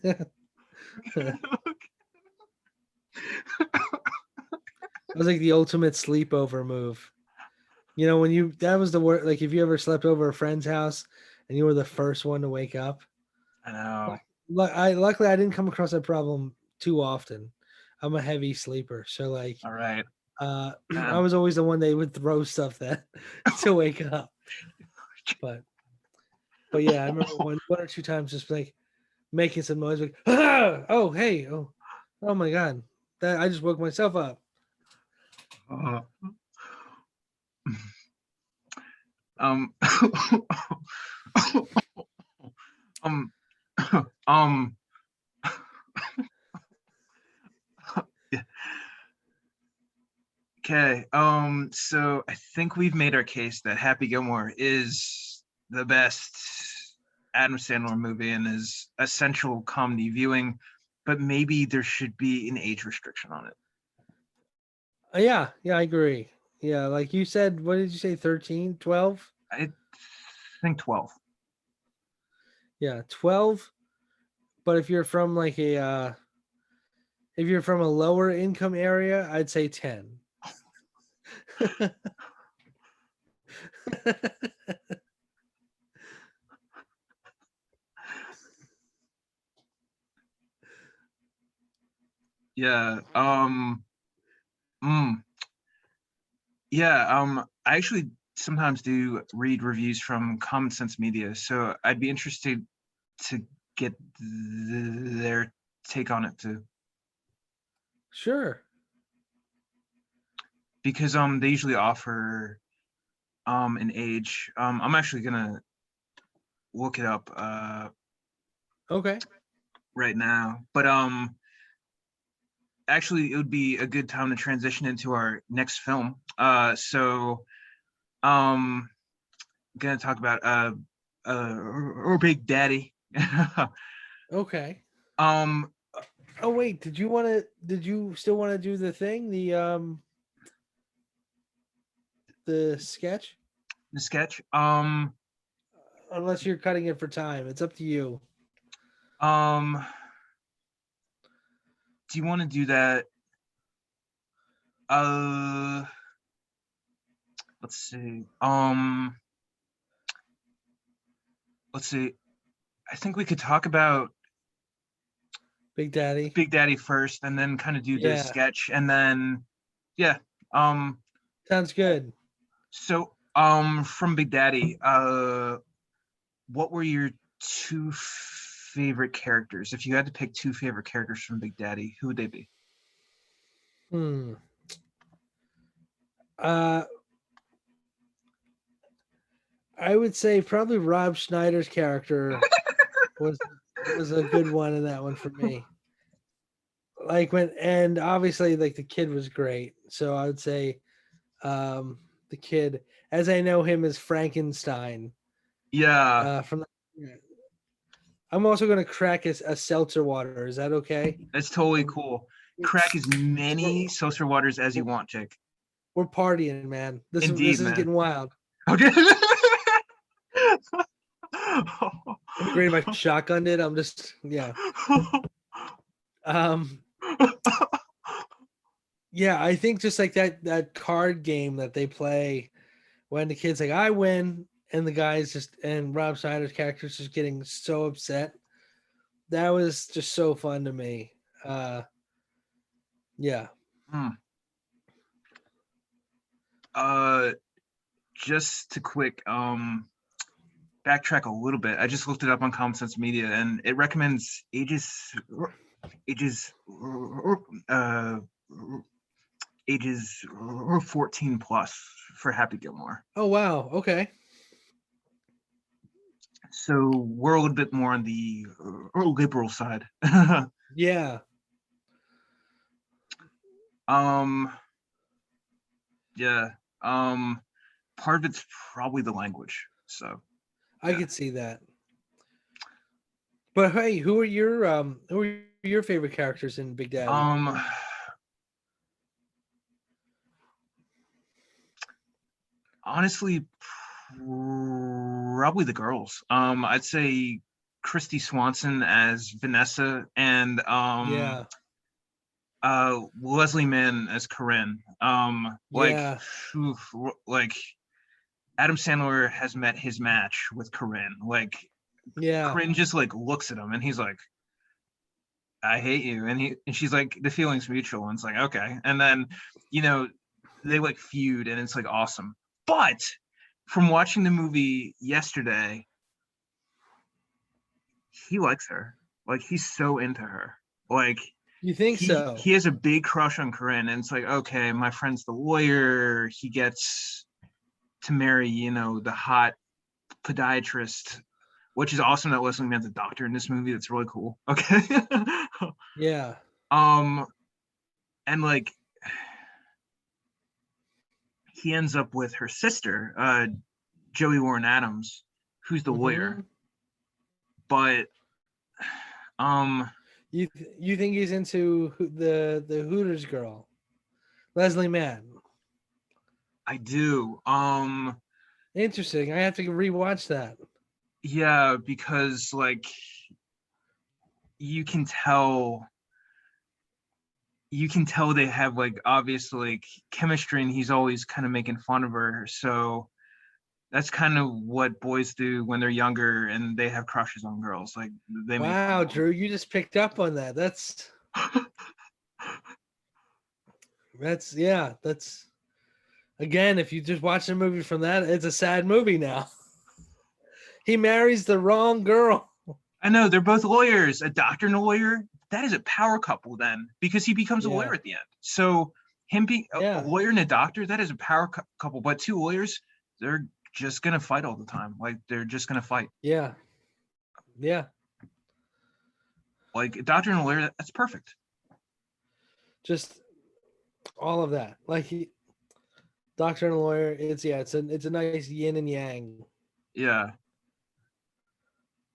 It was like the ultimate sleepover move. You know, when you that was the word. Like if you ever slept over a friend's house and you were the first one to wake up. I know. I luckily I didn't come across that problem too often. I'm a heavy sleeper, so like All right. I was always the one they would throw stuff that to wake up. But yeah, I remember one or two times just like making some noise like ah! Oh hey oh my god, that I just woke myself up. Uh, um, um, um, yeah. Okay. So I think we've made our case that Happy Gilmore is the best Adam Sandler movie and is essential comedy viewing, but maybe there should be an age restriction on it. Yeah, I agree. Yeah, like you said, what did you say, 13, 12? I think 12. Yeah, 12. But if you're from like a if you're from a lower income area, I'd say 10. Yeah. Mm. Yeah, I actually sometimes do read reviews from Common Sense Media, so I'd be interested to get their take on it too, Sure. because they usually offer an age. I'm actually gonna look it up Okay. right now, but actually it would be a good time to transition into our next film. So gonna talk about or Big Daddy. Okay. um Oh wait, did you still want to do the thing? The sketch? the sketch. Unless you're cutting it for time. It's up to you. Um do you want to do that? Uh let's see. Let's see. I think we could talk about Big Daddy. Big Daddy first and then kind of do the Yeah. sketch and then yeah. Um Sounds good. so from Big Daddy, what were your two favorite characters? If you had to pick two favorite characters from Big Daddy, who would they be? Hmm. Uh I would say probably Rob Schneider's character was was a good one in that one for me. Like when and obviously like the kid was great. So I would say the kid as I know him as Frankenstein Yeah, from the, yeah. I'm also going to crack a seltzer water. Is that okay? that's totally Um, cool. Crack as we're, many seltzer waters as you we're, want, Jake. we're partying, man. This Indeed, is man. getting wild. Okay. It'd be great if I shotgunned it. I'm just yeah. Um yeah, I think just like that card game that they play when the kid's like, I win, and the guy's just and Rob Schneider's character's just getting so upset. That was just so fun to me. Uh yeah. Hmm. Uh, just to quick backtrack a little bit. I just looked it up on Common Sense Media, and it recommends ages uh ages 14 plus for Happy Gilmore. Oh wow. Okay. So we're a little bit more on the liberal side. Yeah. um, yeah. Part of it's probably the language. So I yeah. could see that. But hey, who are your favorite characters in Big Daddy? Um, honestly, probably the girls. I'd say Christy Swanson as Vanessa and Yeah. Leslie Mann as Corinne. Yeah. Oof, like Adam Sandler has met his match with Corinne. Like Yeah. Corinne just like looks at him and he's like, I hate you. And she's like, the feeling's mutual. And it's like, okay. And then, you know, they like feud and it's like awesome. But from watching the movie yesterday, he likes her. Like he's so into her. Like You think he so? has a big crush on Corinne, and it's like, okay, my friend's the lawyer. He gets to marry, the hot podiatrist, which is awesome that Leslie Mann's a doctor in this movie. That's really cool. Okay. Yeah. um, and like he ends up with her sister, Joey Warren Adams, who's the lawyer. Hmm. But um, You think he's into the Hooters girl, Leslie Mann? I do. Interesting. I have to rewatch that. Yeah, because like you can tell they have like obvious like chemistry and he's always kind of making fun of her. So that's kind of what boys do when they're younger and they have crushes on girls. Like they make fun Wow, of them. Drew, you just picked up on that. That's yeah. That's Again, if you just watch the movie from that, it's a sad movie now. He marries the wrong girl. I know they're both lawyers, a doctor and a lawyer. That is a power couple then, because he becomes a Yeah. lawyer at the end. So him being a Yeah. lawyer and a doctor, that is a power couple. But two lawyers, they're just gonna fight all the time. Like they're just gonna fight. Yeah. Yeah. Like a doctor and a lawyer, that's perfect. Just all of that. Like doctor and a lawyer, it's a nice yin and yang. Yeah.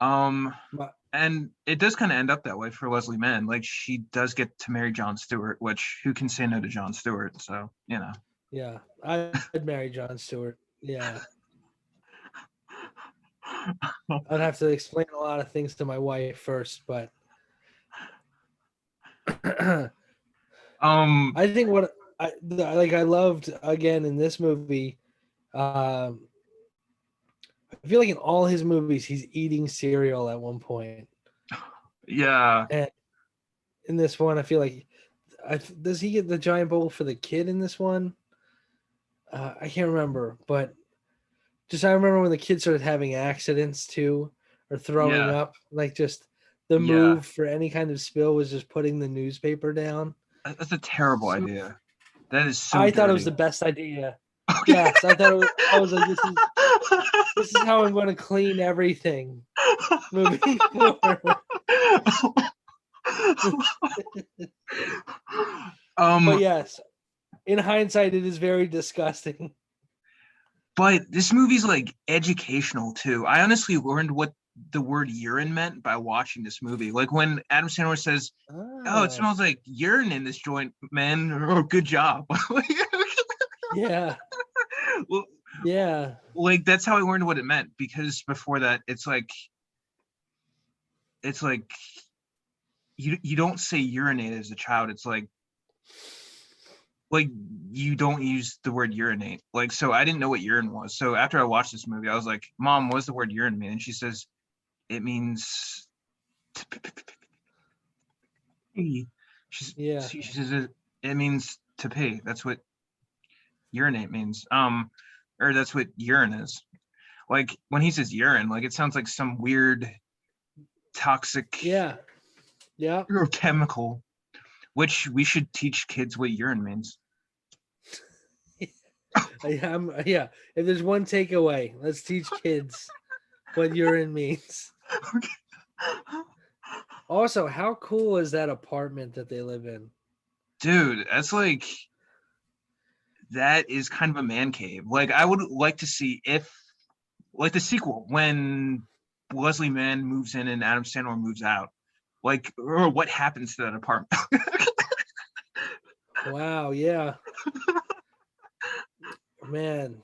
But And it does kind of end up that way for Leslie Mann. Like she does get to marry Jon Stewart, which who can say no to Jon Stewart? So yeah, I'd marry Jon Stewart. Yeah. I'd have to explain a lot of things to my wife first, but I think what I loved again in this movie. I feel like in all his movies, he's eating cereal at one point. Yeah. And in this one, I feel like, does he get the giant bowl for the kid in this one? I can't remember, but just I remember when the kid started having accidents too, or throwing Yeah. up. Like just the move for any kind of spill was just putting the newspaper down. That's a terrible idea. That is so. I thought it was dirty. the best idea. Okay. Yes, I thought it was. I was like, this is how I'm going to clean everything moving forward. But yes, in hindsight, it is very disgusting. But this movie's like educational too. I honestly learned what the word urine meant by watching this movie. Like when Adam Sandler says, "Oh, it smells like urine in this joint, man." Oh, good job. Yeah. Well, Yeah. like that's how I learned what it meant, because before that it's like you don't say urinate as a child. It's like you don't use the word urinate. Like, so I didn't know what urine was. So after I watched this movie, I was like, Mom, what does the word urine mean? And she says, it means pee. She says it means to pee. That's what urinate means. Or that's what urine is. Like when he says urine, like it sounds like some weird toxic or chemical, which we should teach kids what urine means. Yeah. If there's one takeaway, let's teach kids what urine means. Also, how cool is that apartment that they live in? Dude, that is kind of a man cave. Like I would like to see if like the sequel when Leslie Mann moves in and Adam Sandler moves out. Like, or what happens to that apartment? Wow, yeah. Man,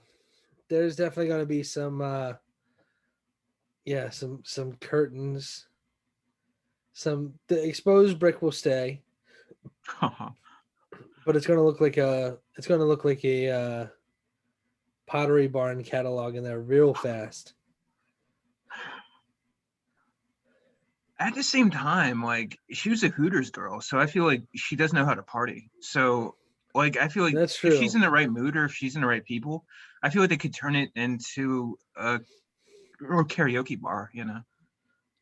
there's definitely going to be some some curtains. The exposed brick will stay. But it's going to look like a Pottery Barn catalog in there real fast. At the same time, like she was a Hooters girl, so I feel like she does know how to party. So like I feel like That's if true. she's in the right mood or if she's in the right people, I feel like they could turn it into a or karaoke bar,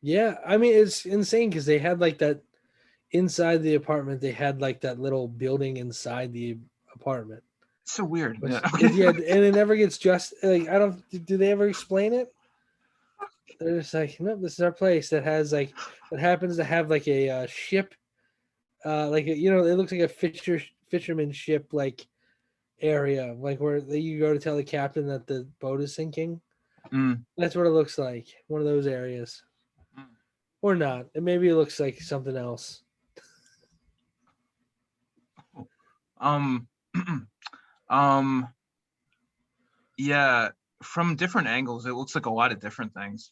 Yeah, I mean it's insane because they had like that inside the apartment. They had like that little building inside the apartment. It's so weird. Which, yeah, and it never gets just like I don't. Do they ever explain it? They're just like, no, this is our place that has like that happens to have like a ship, like it looks like a fisherman ship like area, like where you go to tell the captain that the boat is sinking. That's what it looks like, one of those areas, or not. And maybe it looks like something else. Yeah, from different angles, it looks like a lot of different things.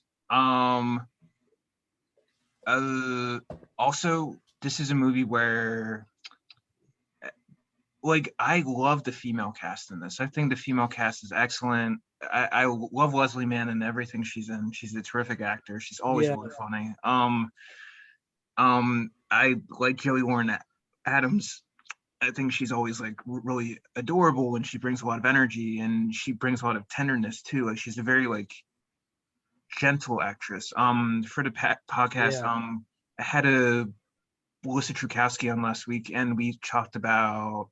Also, this is a movie where like I love the female cast in this. I think the female cast is excellent. I love Leslie Mann and everything she's in. She's a terrific actor. She's always really funny. I like Joey Lauren Adams I think she's always like really adorable, and she brings a lot of energy, and she brings a lot of tenderness too. Like she's a very like gentle actress. For the podcast, Yeah. I had a Melissa Trukowski on last week, and we talked about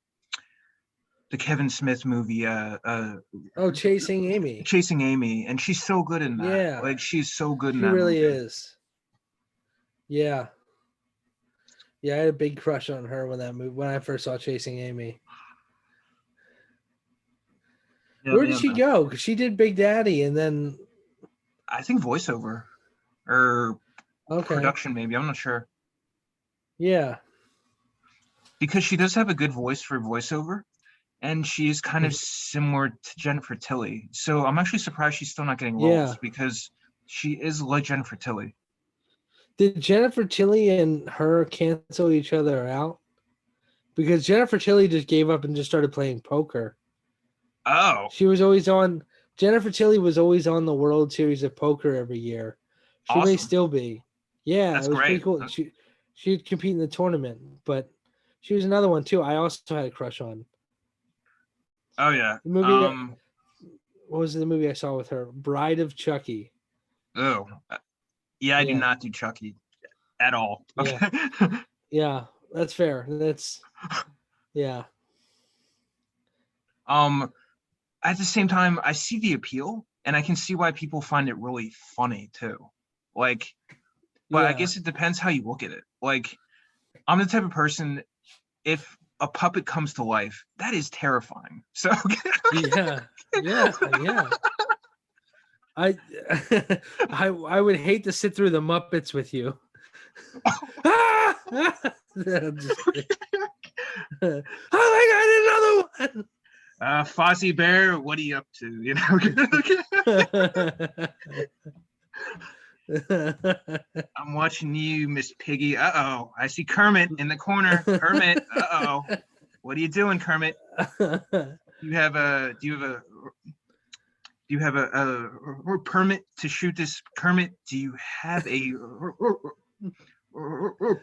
the Kevin Smith movie, Oh, Chasing Amy. Chasing Amy, and she's so good in that. Yeah. Like she's so good in She that really movie. is. Yeah. Yeah, I had a big crush on her when I first saw Chasing Amy. Yeah, Where did man. she go? Because she did Big Daddy and then I think voiceover or okay. production, maybe. I'm not sure. Yeah. Because she does have a good voice for voiceover, and she is kind of similar to Jennifer Tilly. So I'm actually surprised she's still not getting roles Yeah. because she is like Jennifer Tilly. Did Jennifer Tilly and her cancel each other out? Because Jennifer Tilly just gave up and just started playing poker. Oh, She was always on. Jennifer Tilly was always on the World Series of Poker every year. She may awesome. still be. Yeah, That's it was pretty great. cool. She'd compete in the tournament, but she was another one too. I also had a crush on. Oh yeah. The movie. What was the movie I saw with her? Bride of Chucky. Oh, yeah. I do Yeah, not do Chucky at all. yeah, Okay. yeah. That's fair. That's yeah, um, at the same time, I see the appeal, and I can see why people find it really funny too. Like, but I yeah, guess it depends how you look at it. Like, I'm the type of person, if a puppet comes to life, that is terrifying. So yeah, yeah, yeah. I I would hate to sit through the Muppets with you. I'm just kidding. Oh my god, another Fozzie Bear, what are you up to? You know, one. I'm watching you, Miss Piggy. Uh-oh, I see Kermit in the corner. Kermit, uh-oh. What are you doing, Kermit? You have a do you have a permit to shoot this, Kermit? Do you have a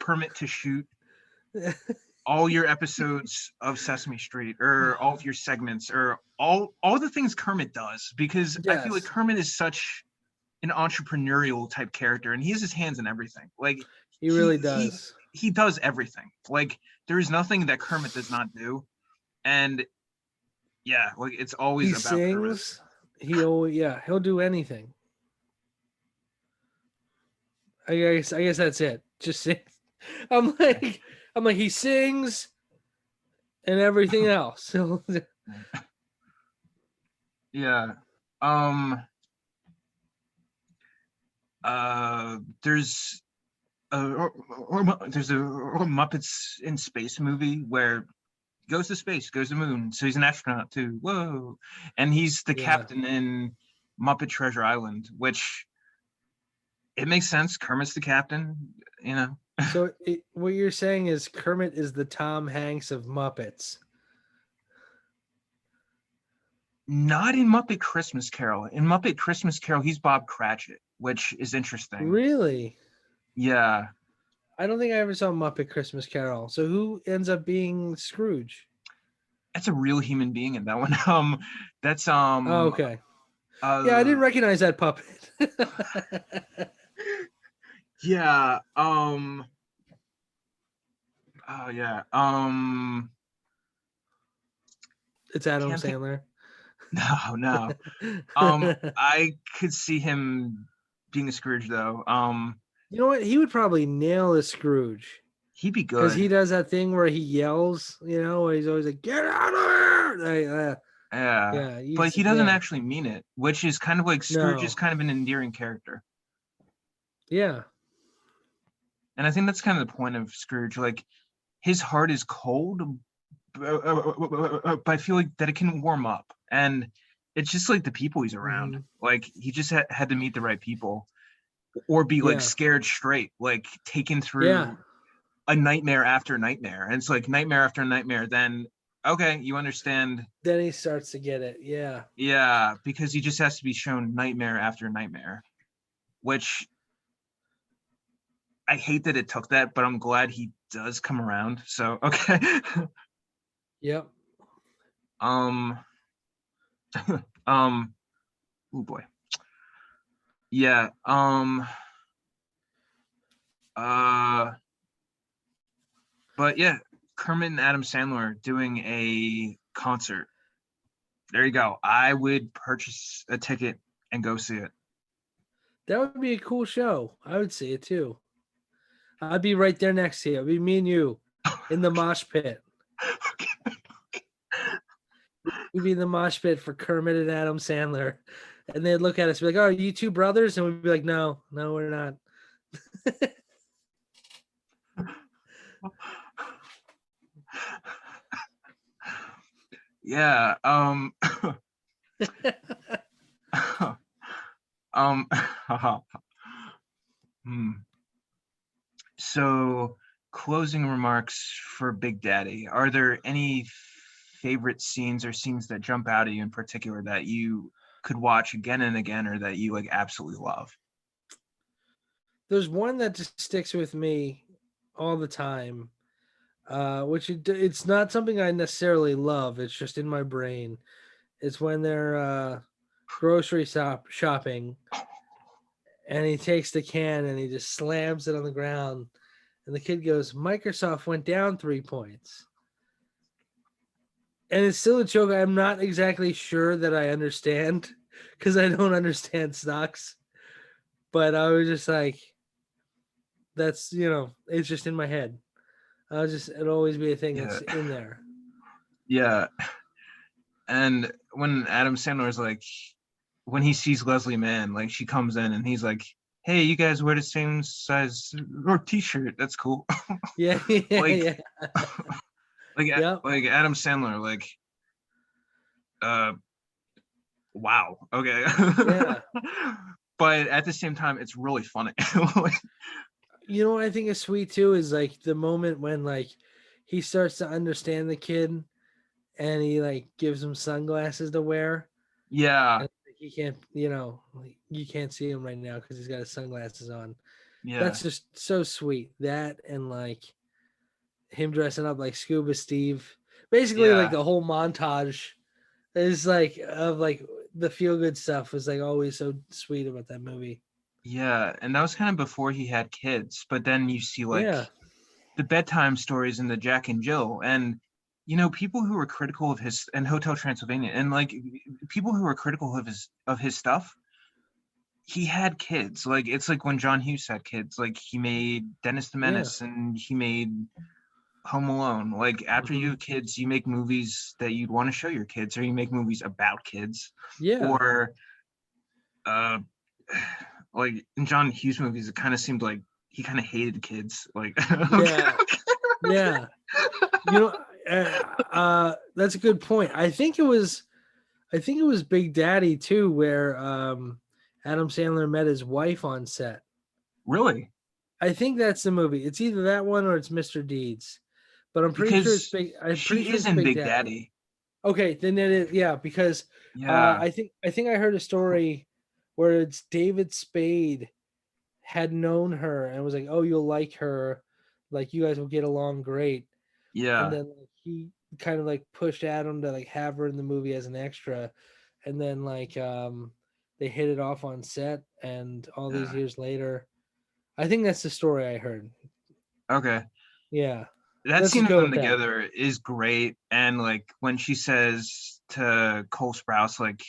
permit to shoot all your episodes of Sesame Street, or all of your segments, or all the things Kermit does? Because I feel like Yes, Kermit is such an entrepreneurial type character, and he has his hands in everything. Like he he really he does. he does everything. Like there is nothing that Kermit does not do, and yeah, like it's always He about Kermit. sings. He'll do anything. I guess that's it. Just sing. I'm like I'm like he sings and everything else. Yeah. Um. There's there's a Muppets in Space movie where he goes to space, goes to the moon, so he's an astronaut too. Whoa! And he's the Yeah. captain in Muppet Treasure Island, which it makes sense. Kermit's the captain, you know. So what you're saying is Kermit is the Tom Hanks of Muppets. Not in Muppet Christmas Carol. In Muppet Christmas Carol, he's Bob Cratchit, which is interesting. Really? Yeah, I don't think I ever saw Muppet Christmas Carol. So who ends up being Scrooge? that's a real human being in that one. That's Oh, okay. Yeah, I uh didn't recognize that puppet. yeah, oh yeah, It's Adam can't think. Sandler. No. I could see him being a Scrooge though. You know what? He would probably nail a Scrooge He'd be because he good. does that thing where he yells. Where he's always like, "Get out of here!" Yeah, Yeah, but he doesn't yeah, actually mean it, which is kind of like Scrooge is no, kind of an endearing character. yeah, And I think that's kind of the point of Scrooge. Like his heart is cold, but I feel like that it can warm up. And it's just like the people he's around. hmm Like he just had to meet the right people, or be like yeah, scared straight, like taken yeah. through a nightmare after nightmare. And it's like nightmare after nightmare. Then, okay, you understand. Then he starts to get it. Yeah, Yeah, because he just has to be shown nightmare after nightmare, which I hate that it took that, but I'm glad he does come around. So, okay. Yep. Um, oh boy. Yeah. Uh, but yeah, Kermit and Adam Sandler doing a concert. There you go. I would purchase a ticket and go see it. That would be a cool show. I would see it too. I'd be right there next to you. It'd be me and you in the mosh pit. We'd be in the mosh pit for Kermit and Adam Sandler. And they'd look at us and be like, "Oh, you two brothers?" And we'd be like, "No, no, we're not." Yeah. Um. hmm. So, closing remarks for Big Daddy. Are there any favorite scenes or scenes that jump out at you in particular that you could watch again and again, or that you like absolutely love? There's one that just sticks with me all the time, which it's not something I necessarily love. It's just in my brain. It's when they're grocery shopping, and he takes the can and he just slams it on the ground, and the kid goes, "Microsoft went down 3 points." And it's still a joke. I'm not exactly sure that I understand because I don't understand stocks. But I was just like, that's, it's just in my head. It'll always be a thing Yeah. that's in there. Yeah. And when Adam Sandler's like, when he sees Leslie Mann, like she comes in and he's like, "Hey, you guys wear the same size or t-shirt. That's cool." Yeah, yeah, like, yeah. like, Yep. like Adam Sandler, like, uh, wow, okay. Yeah. But at the same time, it's really funny. Like, You know what I think is sweet too is like the moment when like he starts to understand the kid and he like gives him sunglasses to wear. yeah, And he can't, like, you can't see him right now because he's got his sunglasses on. yeah, That's just so sweet. That and like him dressing up like Scuba Steve. Basically, like yeah, the whole montage is like of like the feel good stuff was like always so sweet about that movie. yeah. And that was kind of before he had kids. But then you see like Yeah. the bedtime stories in the Jack and Jill, and people who were critical of his and Hotel Transylvania, and like people who were critical of his stuff. He had kids. Like it's like when John Hughes had kids. Like he made Dennis the Yeah. Menace and he made Home Alone. Like after you Hmm. have kids, you make movies that you'd want to show your kids, or you make movies about kids, Yeah. or uh, like in John Hughes movies, it kind of seemed like he kind of hated kids. Like okay. Yeah. Yeah. You know, that's a good point. I think it was Big Daddy too, where Adam Sandler met his wife on set. Really, I think that's the movie. It's either that one or it's Mr. Deeds, but I'm pretty sure it's because Big. I'm pretty she sure is it's in Big Big Daddy. Daddy. Okay, then it is. Yeah, because Yeah, I think I heard a story where it's David Spade had known her and was like, "Oh, you'll like her, like you guys will get along great," and yeah, then like, he kind of like pushed Adam to like have her in the movie as an extra, and then like they hit it off on set, and all these yeah. years later, I think that's the story I heard. Okay. Yeah, That let's scene just of go them with that. together is great. And like when she says to Cole Sprouse, like,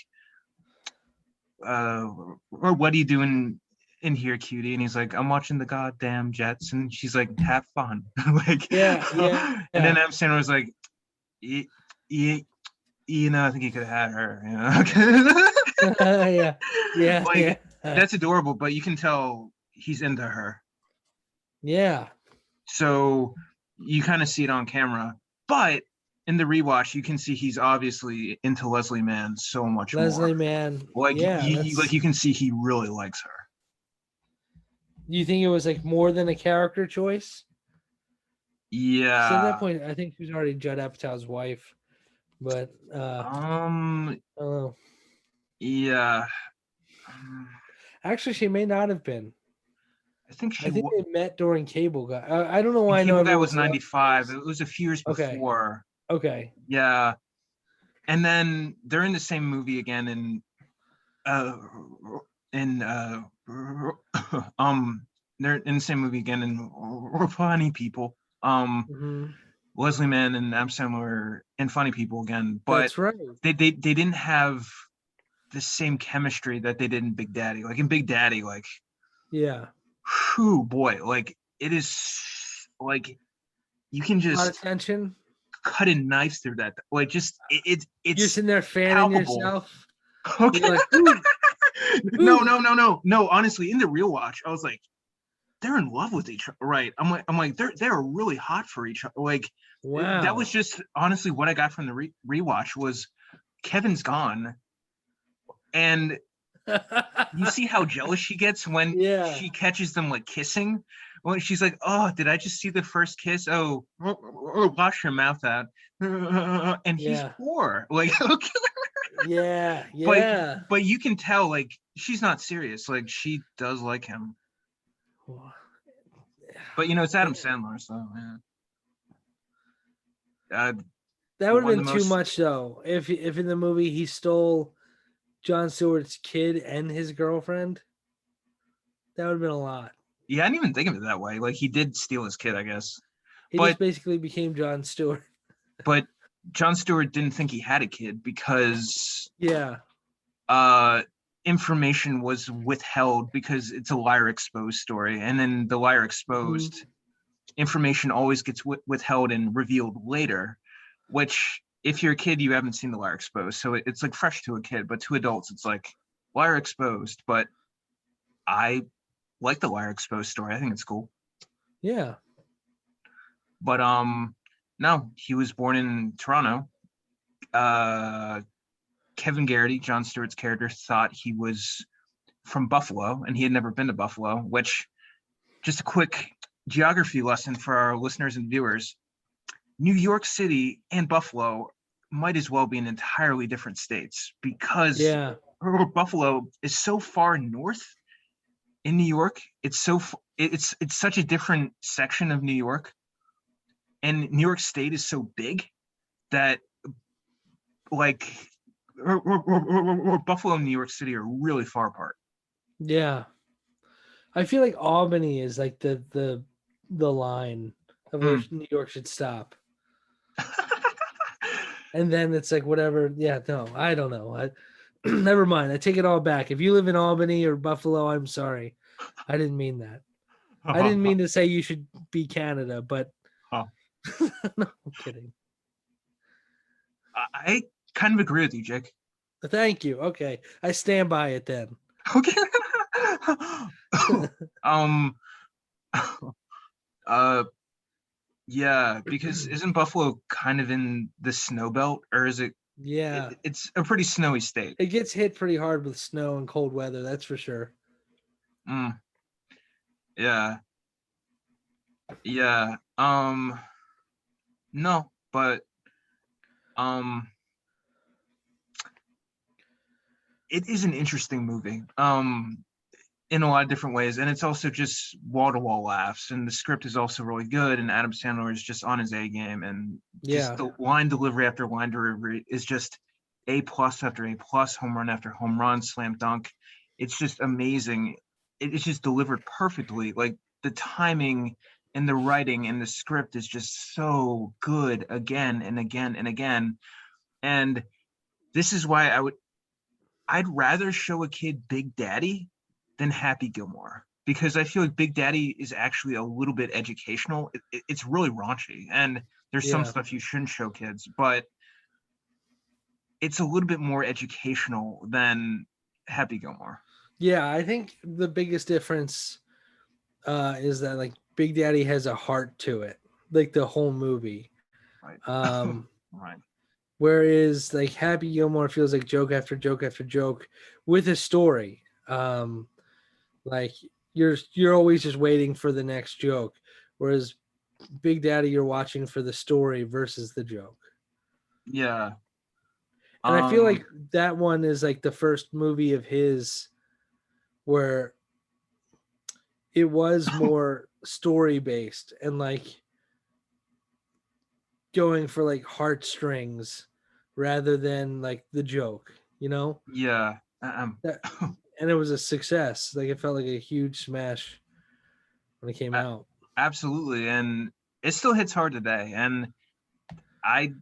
or what are you doing in here, cutie? And he's like, I'm watching the goddamn Jets. And she's like, have fun. Like, Yeah, yeah, and then yeah, Adam Sandler was like, "Y- y- I think he could have had her. yeah, yeah, Like, yeah, that's adorable, but you can tell he's into her. yeah. So you kind of see it on camera. But in the rewatch, you can see he's obviously into Leslie Mann so much more. Leslie Mann, Like yeah. like you can see he really likes her. You think it was like more than a character choice? Because at that Yeah. point, I think she was already Judd Apatow's wife. But Um. I don't know. Yeah. Um, Actually, she may not have been. I think I think they met during Cable Guy. I don't know and why I know Cable Guy everyone's was love 95. stories. It was a few years Okay. before. Okay. Yeah. And then they're in the same movie again uh in they're in the same movie again in Funny People. Hmm. Leslie Mann and Adam Sandler in Funny People again, but That's right. they didn't have the same chemistry that they did in Big Daddy. Like in Big Daddy, like Yeah. whew, boy, like it is like you can A lot of just tension. cut a knife through that. Like just You're it's sitting there fanning palpable. yourself. Okay. You're like, ooh, No, ooh. no, no, no, no. Honestly, in the real watch, I was like, they're in love with each other, right? I'm like, they're really hot for each other. Like, that was Wow. just honestly what I got from the rewatch was Kevin's gone, and you see how jealous she gets when Yeah. she catches them like kissing. When she's like, "Oh, did I just see the first kiss? Oh, wash your mouth out." And he's Yeah. poor, like, okay. Yeah. but Yeah. but you can tell like she's not serious. Like she does like him, but it's Adam Sandler, so yeah. That would have One of the been too most. much though. If in the movie he stole John Stewart's kid and his girlfriend, that would have been a lot. Yeah, I didn't even think of it that way. Like he did steal his kid, I guess. He just But basically became John Stewart. but John Stewart didn't think he had a kid because Yeah. uh information was withheld because it's a liar exposed story, and then the liar Mhm. exposed information always gets withheld and revealed later, which if you're a kid you haven't seen the liar exposed, so it's like fresh to a kid, but to adults it's like liar exposed. But I like the liar exposed story. I think it's cool. Yeah. But no, he was born in Toronto. uh Kevin Garrity, John Stewart's character, thought he was from Buffalo and he had never been to Buffalo, which, just a quick geography lesson for our listeners and viewers: New York City and Buffalo might as well be in entirely different states because Yeah. Buffalo is so far north in New York. It's such a different section of New York, and New York State is so big that like Buffalo and New York City are really far apart. Yeah. I feel like Albany is like the line of where Mm. New York should stop. And then it's like whatever. Yeah, no, I don't know. Never mind. I take it all back. If you live in Albany or Buffalo, I'm sorry. I didn't mean that. I didn't mean to say you should be Canada, but no, I'm kidding. I kind of agree with you, Jake. Thank you. Okay. I stand by it then. Okay. um. Uh. Yeah, because isn't Buffalo kind of in the snow belt, or is it? Yeah. It's a pretty snowy state. It gets hit pretty hard with snow and cold weather, that's for sure. Mm, yeah. Yeah. No, but um, it is an interesting movie. In a lot of different ways, and it's also just wall to wall laughs, and the script is also really good, and Adam Sandler is just on his A game, and just Yeah. the line delivery after line delivery is just A plus after A plus, home run after home run, slam dunk. It's just amazing. It's just delivered perfectly. Like the timing and the writing and the script is just so good again and again and again. And this is why I'd rather show a kid Big Daddy than Happy Gilmore, because I feel like Big Daddy is actually a little bit educational. It's really raunchy, and there's some Yeah. stuff you shouldn't show kids, but it's a little bit more educational than Happy Gilmore. Yeah, I think the biggest difference is that like Big Daddy has a heart to it, like the whole movie. Right. Um, Right. Whereas like Happy Gilmore feels like joke after joke after joke with a story. Like you're always just waiting for the next joke, whereas Big Daddy you're watching for the story versus the joke. Yeah. And I feel like Um. that one is like the first movie of his where it was more story based and like going for like heartstrings rather than like the joke, you know? Yeah. That, and it was a success. Like it felt like a huge smash when it came out. Absolutely, and it still hits hard today. And I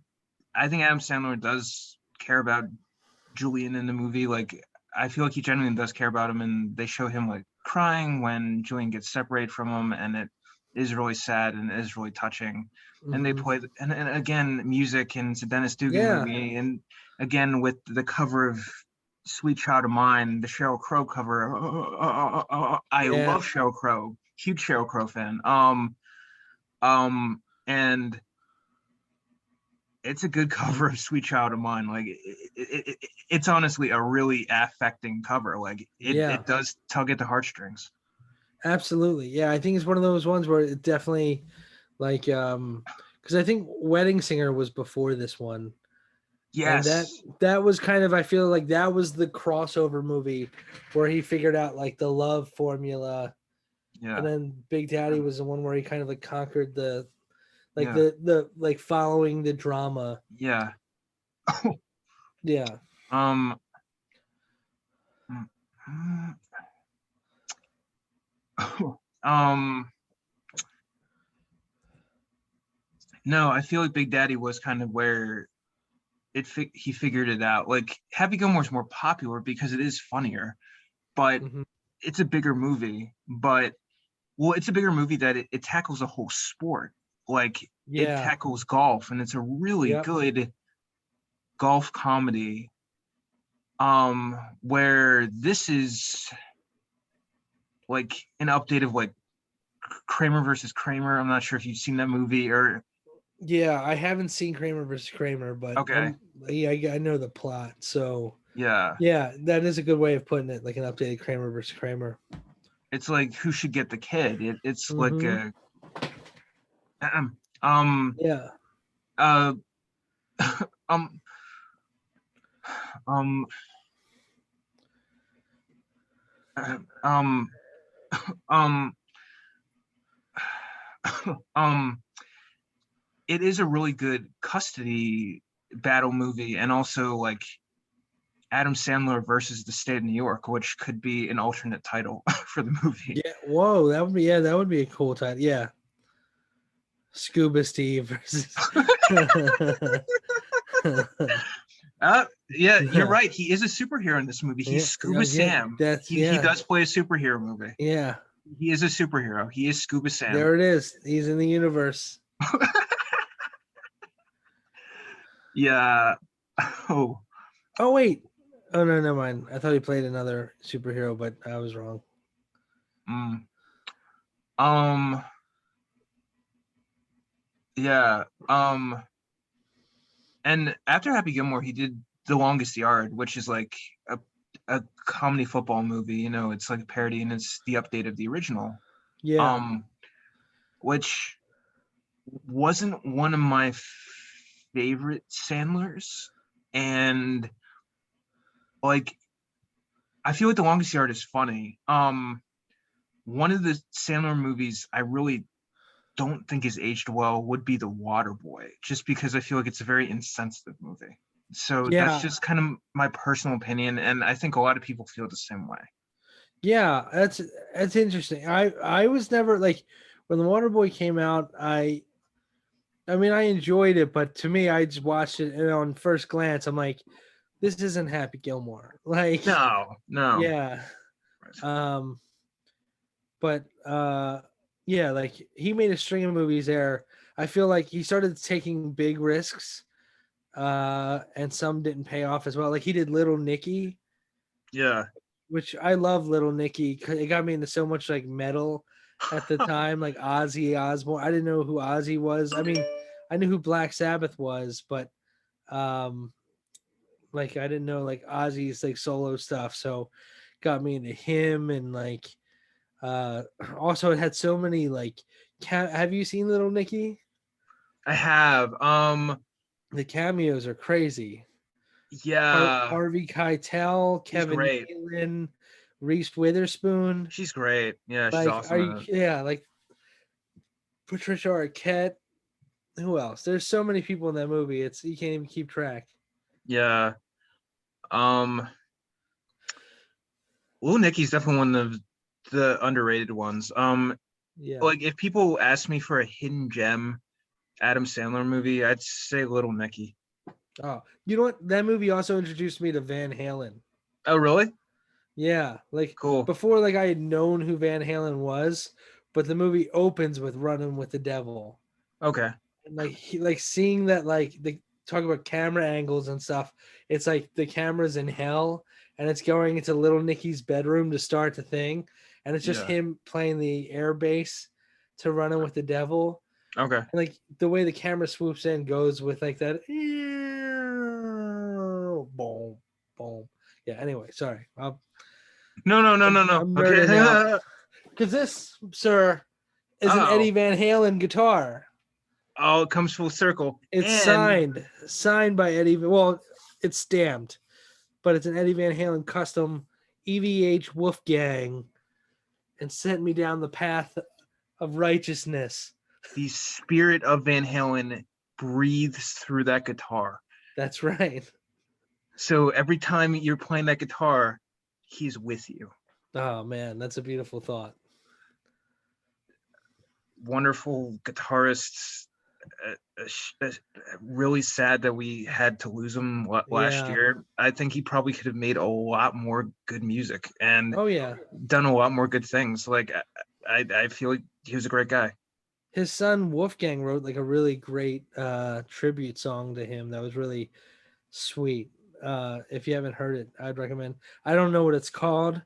I think Adam Sandler does care about Julian in the movie. Like I feel like he genuinely does care about him, and they show him like crying when Julian gets separated from him, and it is really sad and it is really touching. And they Mhm. play and again music, and it's a Dennis Dugan Yeah. movie, and again with the cover of Sweet Child of Mine, the Sheryl Crow cover. I Yeah. love Sheryl Crow, huge Sheryl Crow fan. And it's a good cover of Sweet Child of Mine. Like it's honestly a really affecting cover. Like Yeah. it does tug at the heartstrings. Absolutely. Yeah, I think it's one of those ones where it definitely like because I think Wedding Singer was before this one. And Yes. that was kind of, I feel like that was the crossover movie where he figured out like the love formula. And Yeah. then Big Daddy was the one where he kind of like conquered the like Yeah. the like following the drama. Yeah. Yeah. um. um. No, I feel like Big Daddy was kind of where he figured it out. Like Happy Gilmore's more popular because it is funnier, but Hmm. it's a bigger movie. But well, it's a bigger movie that it tackles a whole sport. Like it Yeah. tackles golf, and it's a really Yep. good golf comedy. Where this is like an update of like Kramer versus Kramer. I'm not sure if you've seen that movie or Yeah, I haven't seen Kramer versus Kramer, but okay. I know the plot. So Yeah. yeah, that is a good way of putting it, like an updated Kramer versus Kramer. It's like who should get the kid? It's like Hmm. a um um Yeah. uh um um um um um it is a really good custody battle movie, and also like Adam Sandler versus the state of New York, which could be an alternate title for the movie. Yeah. Whoa, that would be a cool title. Yeah. Scuba Steve versus Yeah, you're yeah. right. He is a superhero in this movie. He's Yeah. Scuba Yeah. Sam. That's He yeah. does play a superhero movie. Yeah. He is a superhero. He is Scuba Sam. There it is. He's in the universe. Yeah. Oh. Oh wait. Oh no, never mind. I thought he played another superhero, but I was wrong. Mm. Um. Yeah. And after Happy Gilmore, he did The Longest Yard, which is like a comedy football movie. You know, it's like a parody, and it's the update of the original. Yeah. Um, which wasn't one of my favorite Sandlers, and like I feel like The Longest Yard is funny. One of the Sandler movies I really don't think is aged well would be The Waterboy, just because I feel like it's a very insensitive movie. So that's Yeah. just kind of my personal opinion, and I think a lot of people feel the same way. Yeah. That's interesting. I was never like when the Waterboy came out, I mean I enjoyed it, but to me I just watched it and on first glance I'm like, this isn't Happy Gilmore. Like, No, no. yeah. Um but yeah, like he made a string of movies there. I feel like he started taking big risks, and some didn't pay off as well. Like he did Little Nicky, Yeah. which I love Little Nicky because it got me into so much like metal at the time, like Ozzy Osbourne. I didn't know who Ozzy was. I mean, I knew who Black Sabbath was, but um like I didn't know like Ozzy's like solo stuff. So got me into him and like uh also it had so many like have you seen Little Nicky? I have. The cameos are crazy. Yeah, Harvey Keitel, she's Kevin great. Nealon, Reese Witherspoon. She's great. Yeah, she's Like, are awesome you? in it. Yeah, like Patricia Arquette. Who else? There's so many people in that movie. It's you can't even keep track. Yeah. Um, Little Nicky's definitely one of the underrated ones. Yeah. Like if people ask me for a hidden gem Adam Sandler movie, I'd say Little Nicky. Oh, you know what? That movie also introduced me to Van Halen. Oh, really? Yeah, like Cool. before, like I had known who Van Halen was, but the movie opens with "Running with the Devil," Okay. and like seeing that, like they talk about camera angles and stuff. It's like the camera's in hell, and it's going into Little Nicky's bedroom to start the thing, and it's just Yeah. him playing the air bass to "Running with the Devil," Okay. and like the way the camera swoops in goes with like that, boom, boom. Yeah. Anyway, sorry. No, no, no, no, no. I'm nerding out. Okay. Because this, sir, is an Oh. Eddie Van Halen guitar. Oh, it comes full circle. It's And signed by Eddie. Well, it's stamped, but it's an Eddie Van Halen custom EVH Wolfgang, and sent me down the path of righteousness. the spirit of Van Halen breathes through that guitar. That's right. So every time you're playing that guitar, he's with you. Oh man, that's a beautiful thought. Wonderful guitarists. Really sad that we had to lose him last Yeah. year. I think he probably could have made a lot more good music and Oh yeah. done a lot more good things. Like I feel like he was a great guy. His son Wolfgang wrote like a really great tribute song to him that was really sweet. If you haven't heard it, I'd recommend. I don't know what it's called.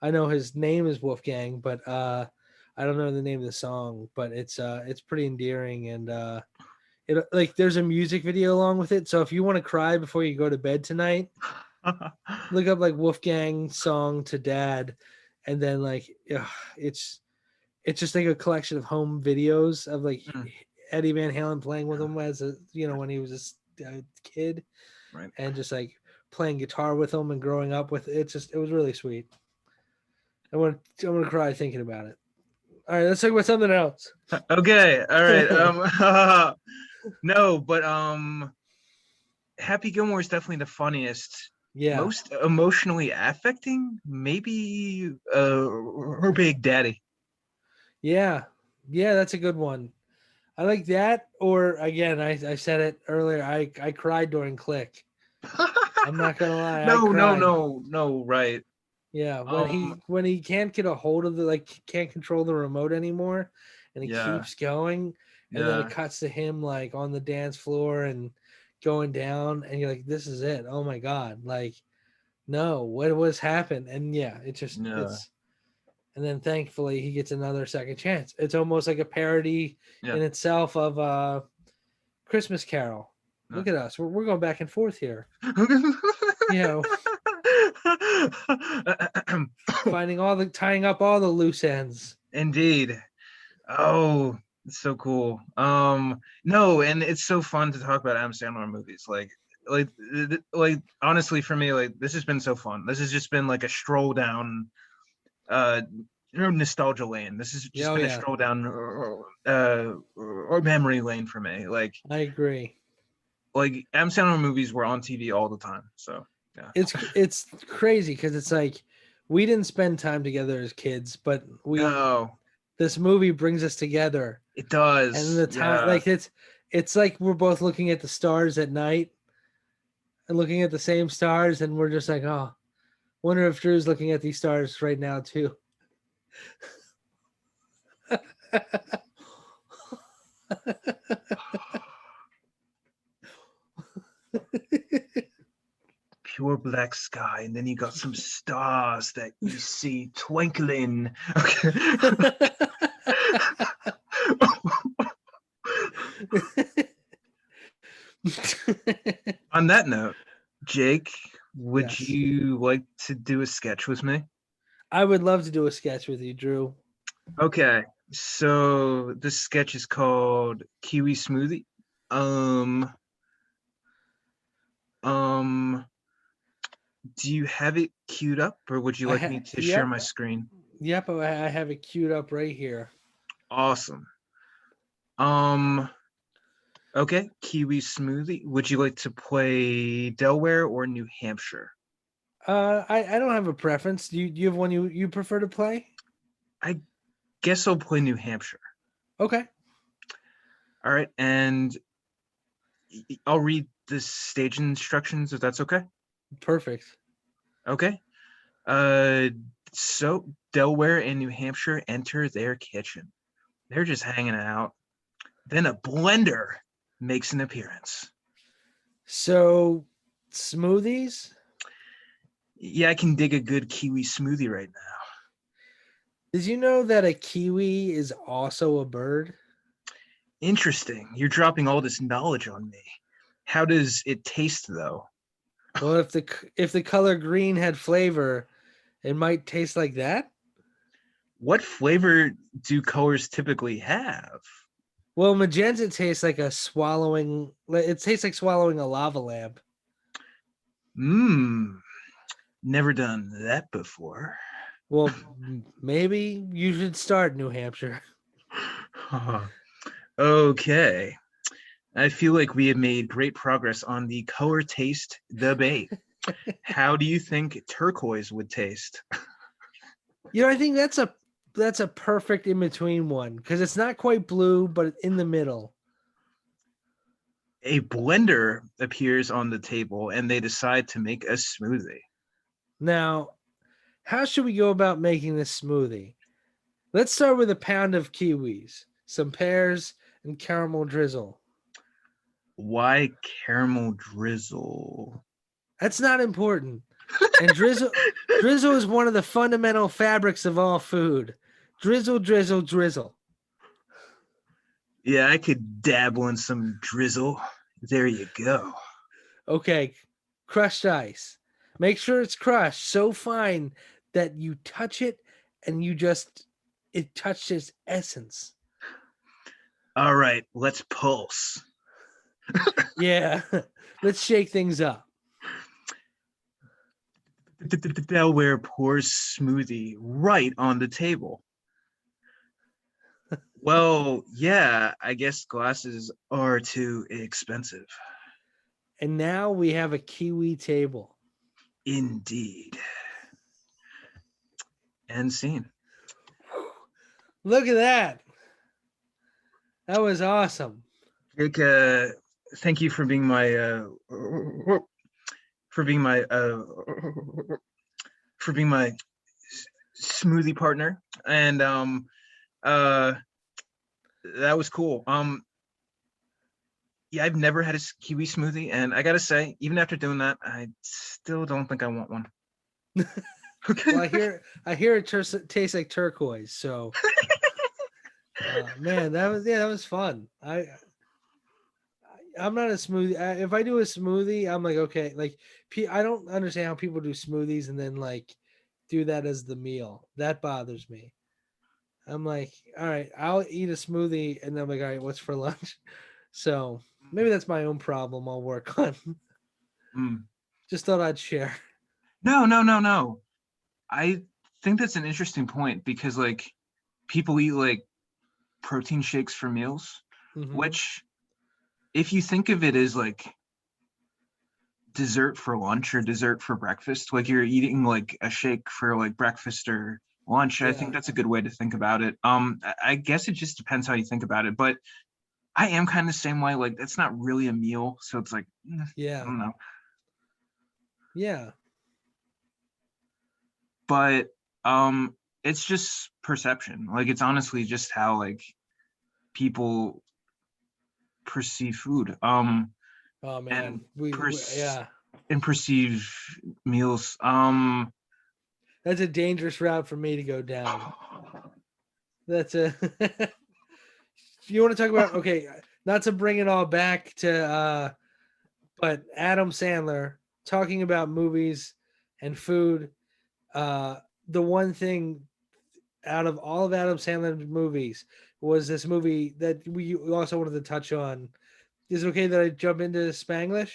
I know his name is Wolfgang, but I don't know the name of the song. But it's pretty endearing, and it like there's a music video along with it. So if you want to cry before you go to bed tonight, look up like Wolfgang song to Dad, and then like it's just like a collection of home videos of like Mm, Eddie Van Halen playing with him as a when he was a kid, right. and just like playing guitar with him and growing up with it. It was really sweet. I'm gonna cry thinking about it. All right, let's talk about something else. Okay. All right. No, but Happy Gilmore is definitely the funniest, Yeah, most emotionally affecting, maybe her Big Daddy. yeah, yeah. That's a good one. I like that. Or again, I said it earlier. I cried during Click. I'm not gonna lie, I No, no, cried. no, no, right. Yeah, Um, when he can't get a hold of the can't control the remote anymore, and he yeah, keeps going, and then it yeah, cuts to him like on the dance floor and going down, and you're like, this is it. Oh my god, like no, what was happened? And yeah, yeah, it's and then thankfully he gets another second chance. It's almost like a parody yeah. in itself of Christmas Carol. Look at us. We're going back and forth here. You know, tying up all the loose ends. Indeed. Oh, it's so cool. No, and it's so fun to talk about Adam Sandler movies. Like honestly, for me, like this has been so fun. This has just been like a stroll down, uh, nostalgia lane. This has Yeah, just oh been a yeah, stroll down, or memory lane for me. I agree. Like Adam Sandler movies were on TV all the time. So yeah. It's crazy because it's like we didn't spend time together as kids, but No, this movie brings us together, it and does. the time Yeah. like it's like we're both looking at the stars at night and looking at the same stars, and we're just like, oh, wonder if Drew's looking at these stars right now too. Pure black sky, and then you got some stars that you see twinkling. Okay. On that note, Jake, would Yes, you like to do a sketch with me? I would love to do a sketch with you, Drew. Okay, so this sketch is called Kiwi Smoothie. Um, um, do you have it queued up, or would you like me to share Yep, my screen? yep. I have it queued up right here. Awesome. Um, Okay, kiwi smoothie. Would you like to play Delaware or New Hampshire? I don't have a preference. Do you have one you prefer to play? I guess I'll play New Hampshire. Okay, All right, and I'll read the stage instructions if that's okay. perfect. Okay. So Delaware and New Hampshire enter their kitchen. They're just hanging out. Then a blender makes an appearance. So smoothies. Yeah, I can dig a good kiwi smoothie right now. Did you know that a kiwi is also a bird? Interesting. You're dropping all this knowledge on me. How does it taste though? Well, if the color green had flavor, it might taste like that. What flavor do colors typically have? Well, magenta tastes like a swallowing. It tastes like swallowing a lava lamp. Mmm, never done that before. Well, maybe you should start New Hampshire. Okay. I feel like we have made great progress on the color taste debate. How do you think turquoise would taste? I think that's a perfect in between one because it's not quite blue, but in the middle. A blender appears on the table and they decide to make a smoothie. Now, how should we go about making this smoothie? Let's start with a pound of kiwis, some pears, and caramel drizzle. Why caramel drizzle? That's not important. And drizzle is one of the fundamental fabrics of all food. Drizzle, drizzle, drizzle. Yeah, I could dabble in some drizzle. There you go. Okay, crushed ice. Make sure it's crushed so fine that you touch it and it touches essence. All right, let's pulse. Yeah, let's shake things up. Delaware pours smoothie right on the table. Well, yeah, I guess glasses are too expensive. And now we have a kiwi table. Indeed. End scene. Look at that. That was awesome. Jake, thank you for being my for being my for being my smoothie partner, and uh that was cool. Yeah, I've never had a kiwi smoothie, and I gotta say, even after doing that, I still don't think I want one. Okay. Well, I hear it tastes like turquoise. So, man, that was fun. I'm not a smoothie. If I do a smoothie, I'm like, okay, like I don't understand how people do smoothies and then like do that as the meal. That bothers me. I'm like, all right, I'll eat a smoothie and then I'm like, all right, what's for lunch? So maybe that's my own problem. I'll work on. Mm. Just thought I'd share. No. I think that's an interesting point because like people eat like protein shakes for meals, Mm-hmm. which if you think of it as like dessert for lunch or dessert for breakfast, like you're eating like a shake for like breakfast or lunch, I think Yeah. that's a good way to think about it. I guess it just depends how you think about it, but I am kind of the same way. Like it's not really a meal, so it's like I Yeah. don't know. Yeah. But it's just perception. Like it's honestly just how like people perceive food. Oh And man. perce- Yeah. and perceive meals. That's a dangerous route for me to go down. That's a you want to talk about okay, not to bring it all back to but Adam Sandler talking about movies and food. Uh the one thing out of all of Adam Sandler's movies was this movie that we also wanted to touch on. Is it okay that I jump into Spanglish?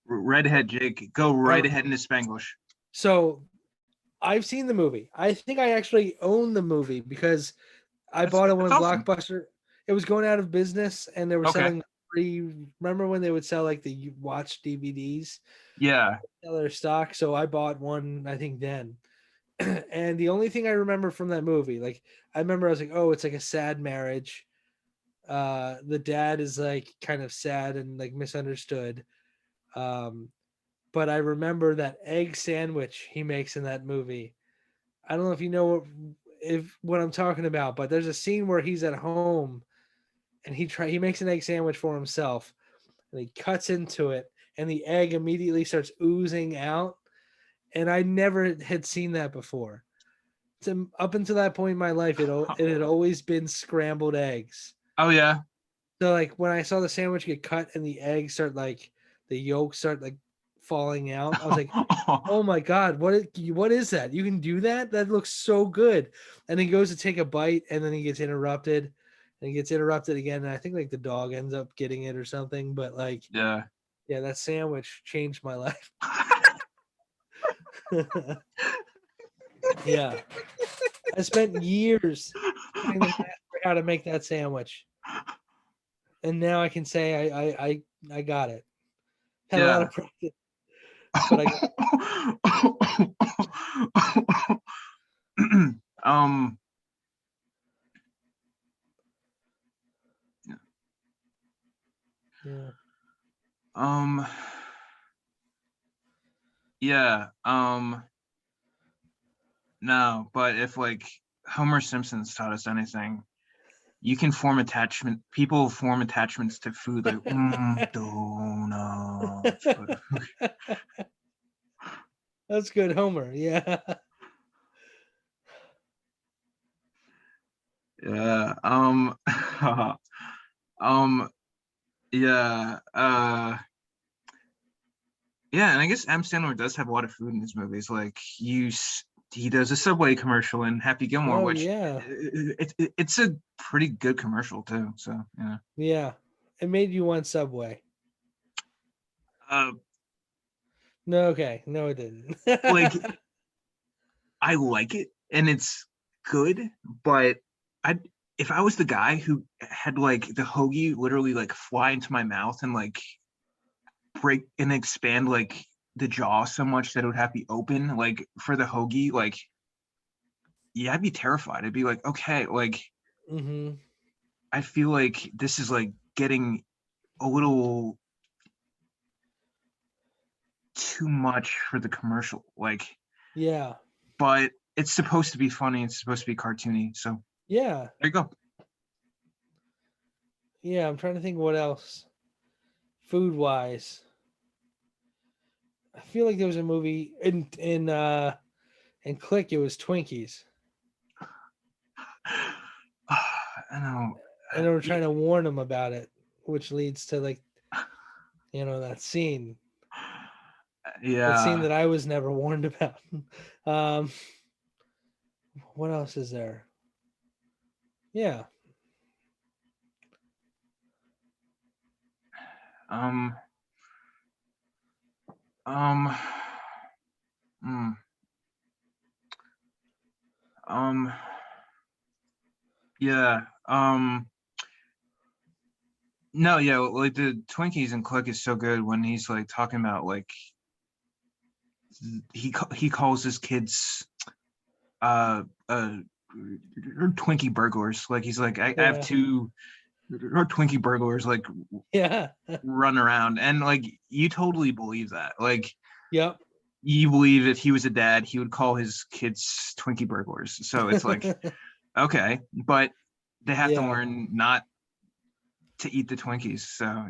Redhead Jake, go right Oh, ahead into Spanglish. so I've seen the movie. I think I actually own the movie because I bought it That's when awesome. Blockbuster. It was going out of business, and they were Okay. selling free. Remember when they would sell like the watch DVDs, Yeah. sell their stock? So I bought one, I think then. And the only thing I remember from that movie, like I remember I was like, oh, it's like a sad marriage. The dad is like kind of sad and like misunderstood. Um, but I remember that egg sandwich he makes in that movie. I don't know if you know what I'm talking about, but there's a scene where he's at home and he makes an egg sandwich for himself and he cuts into it and the egg immediately starts oozing out. And I never had seen that before. Up until that point in my life, it had always been scrambled eggs. Oh yeah. So like when I saw the sandwich get cut and the eggs start like the yolks start like falling out, I was like, "Oh my god, what is that? You can do that? That looks so good." And he goes to take a bite and then he gets interrupted. And he gets interrupted again, and I think like the dog ends up getting it or something. But like, Yeah. yeah, that sandwich changed my life. Yeah, I spent years trying to master how to make that sandwich, and now I can say I got it. Had a lot Yeah. of practice, but I um yeah. um yeah. No, but if like Homer Simpson's taught us anything, you can form attachment. People form attachments to food, like donuts. That's good, Homer. Yeah, Yeah. Um. Yeah. Yeah, and I guess Adam Sandler does have a lot of food in his movies. Like he does a Subway commercial in Happy Gilmore, oh which yeah, it's a pretty good commercial too. So yeah. yeah. It made you want Subway. Uh, No, okay, no, it didn't. like I like it and it's good, but I if I was the guy who had like the hoagie literally like fly into my mouth and like break and expand like the jaw so much that it would have to be open like for the hoagie, like yeah, I'd be terrified. I'd be like, okay, like Hmm. I feel like this is like getting a little too much for the commercial. Like, Yeah, but it's supposed to be funny. It's supposed to be cartoony. So yeah, there you go. yeah. I'm trying to think what else, food wise. I feel like there was a movie in Click. It was Twinkies, I know. and they were trying to warn him about it, which leads to like that scene. That scene Yeah. that I was never warned about. um, what else is there? Yeah, Um. Um. Mm, um. Yeah. No. Yeah. Like the Twinkies and Click is so good when he's like talking about like he calls his kids uh uh Twinkie burglars. Like he's like I have yeah, two Twinkie burglars like yeah, run around and like you totally believe that. Like yep. you believe if he was a dad, he would call his kids Twinkie burglars. So it's like okay, but they have to Yeah, learn not to eat the Twinkies. So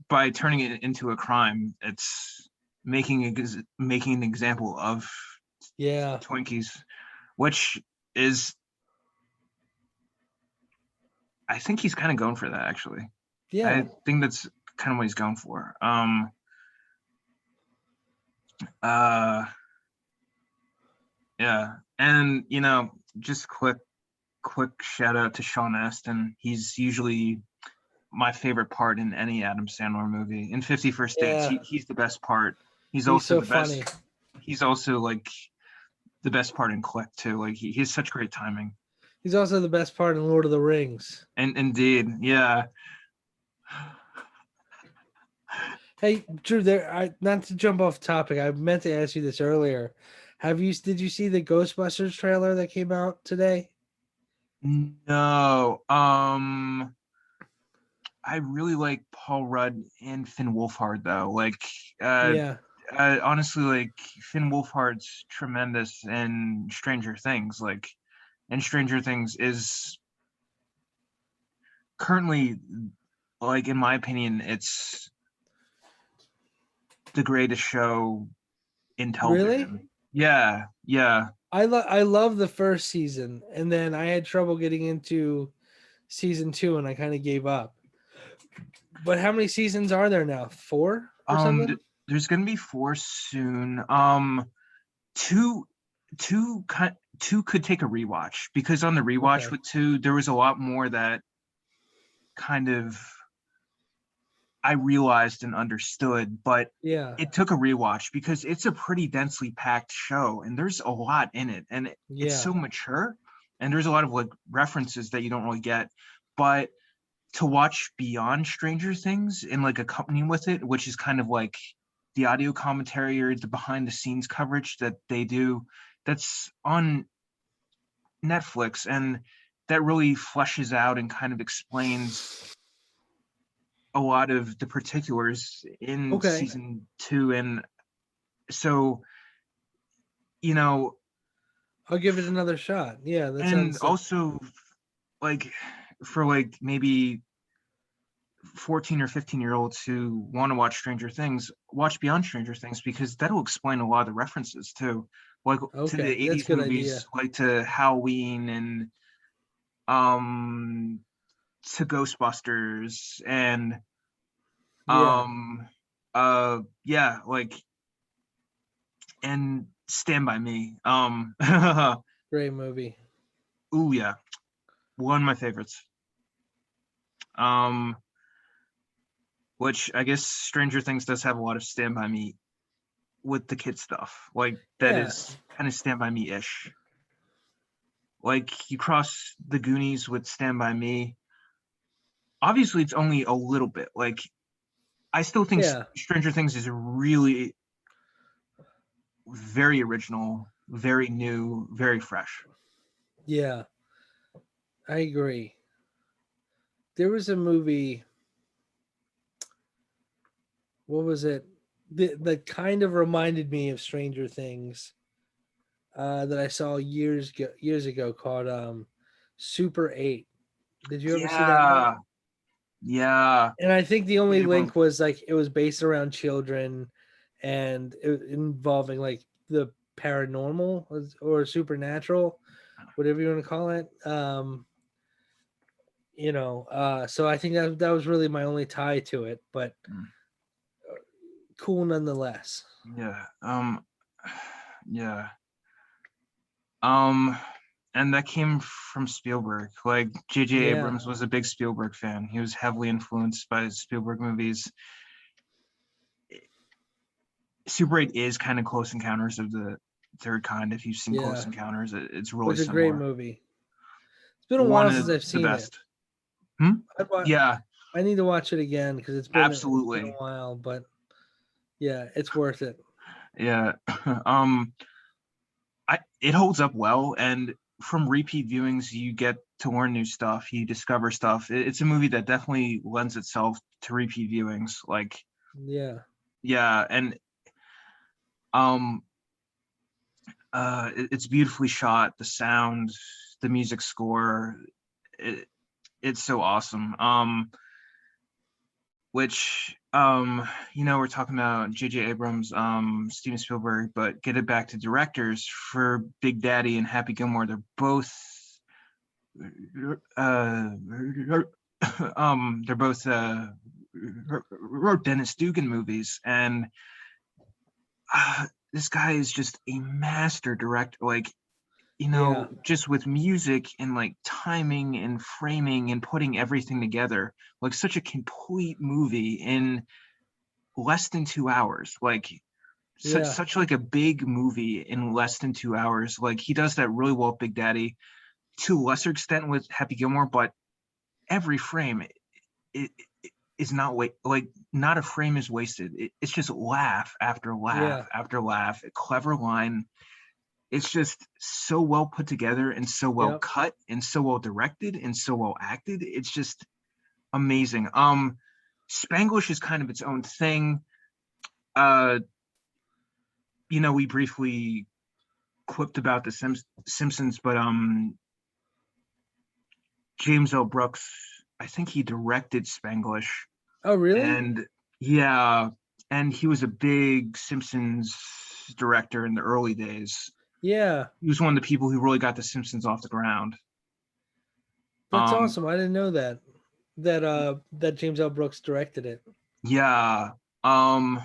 by turning it into a crime, it's making an example of yeah, Twinkies, which is I think he's kind of going for that actually. yeah, I think that's kind of what he's going for. Uh yeah. And just quick shout out to Sean Astin. He's usually my favorite part in any Adam Sandler movie. In 51st Dates, yeah. he's the best part. He's He's also so the best. funny. He's also like the best part in Click too. Like he has such great timing. He's also the best part in Lord of the Rings. And indeed, yeah. Hey, Drew, not to jump off topic. I meant to ask you this earlier. Did you see the Ghostbusters trailer that came out today? No. I really like Paul Rudd and Finn Wolfhard though. Like, uh, Yeah. honestly, like Finn Wolfhard's tremendous in Stranger Things. Like, and Stranger Things is currently, like, in my opinion, it's the greatest show in Really? television. Yeah, yeah. I love the first season, and then I had trouble getting into season 2, and I kind of gave up. But how many seasons are there now? 4 or something? There's gonna be four soon. Two, two could take a rewatch because on the rewatch Okay. with two, there was a lot more that kind of I realized and understood, but Yeah. it took a rewatch because it's a pretty densely packed show and there's a lot in it and it's Yeah. so mature and there's a lot of like references that you don't really get. But to watch beyond Stranger Things and like accompany with it, which is kind of like the audio commentary or the behind the scenes coverage that they do, that's on Netflix, and that really fleshes out and kind of explains a lot of the particulars in Okay. season two. And so, you know, I'll give it another shot. Yeah, that and sounds also like for like maybe 14 or 15-year-olds who want to watch Stranger Things, watch Beyond Stranger Things because that'll explain a lot of the references too, like to the okay. That's a 80s good movies, idea. like to Halloween and um to Ghostbusters and Yeah. um yeah, like and Stand By Me. Great movie. Ooh yeah, one of my favorites. Um which I guess Stranger Things does have a lot of Stand By Me with the kid stuff. Like that Yeah. is kind of Stand By Me-ish. Like you cross the Goonies with Stand By Me. Obviously it's only a little bit. Like I still think Yeah. Stranger Things is really very original, very new, very fresh. Yeah. I agree. There was a movie, what was it? That kind of reminded me of Stranger Things that I saw years ago called Super 8. Did you ever see that movie? Yeah, yeah. And I think the only Abrams. link was like it was based around children and involving like the paranormal or supernatural, whatever you want to call it. So I think that was really my only tie to it, but cool nonetheless. Yeah. Yeah. Um, and that came from Spielberg. Like J.J. Yeah. Abrams was a big Spielberg fan. He was heavily influenced by Spielberg movies. Super 8 is kind of Close Encounters of the Third Kind. If you've seen Close Yeah. Encounters, it's really It's a great similar. movie. It's been a One while of since I've the seen it. best. Hmm? I'd wa- Yeah, I need to watch it again because it's been a absolutely. while, but yeah, it's worth it. Yeah. um, it holds up well, and from repeat viewings, you get to learn new stuff. You discover stuff. It's a movie that definitely lends itself to repeat viewings. Like, Yeah. yeah, and um, it's beautifully shot. The sound, the music score, it, it's so awesome. Which we're talking about J.J. Abrams, Steven Spielberg, but get it back to directors for Big Daddy and Happy Gilmore. They're both uh they're both Dennis Dugan movies, and this guy is just a master director. Like, Yeah. just with music and like timing and framing and putting everything together, like such a complete movie in less than 2 hours. Like such Yeah. such like a big movie in less than 2 hours. Like he does that really well, Big Daddy. to a lesser extent with Happy Gilmore, but every frame it is not like not a frame is wasted. It's just laugh after laugh Yeah. after laugh. A clever line. It's just so well put together and so well Yep. cut and so well directed and so well acted. It's just amazing. Spanglish is kind of its own thing. Uh, we briefly quipped about the Simpsons, but James L. Brooks, I think he directed Spanglish, Oh, really? and yeah, and he was a big Simpsons director in the early days. Yeah. He was one of the people who really got the Simpsons off the ground. That's Um, awesome. I didn't know that. That James L. Brooks directed it. yeah, um,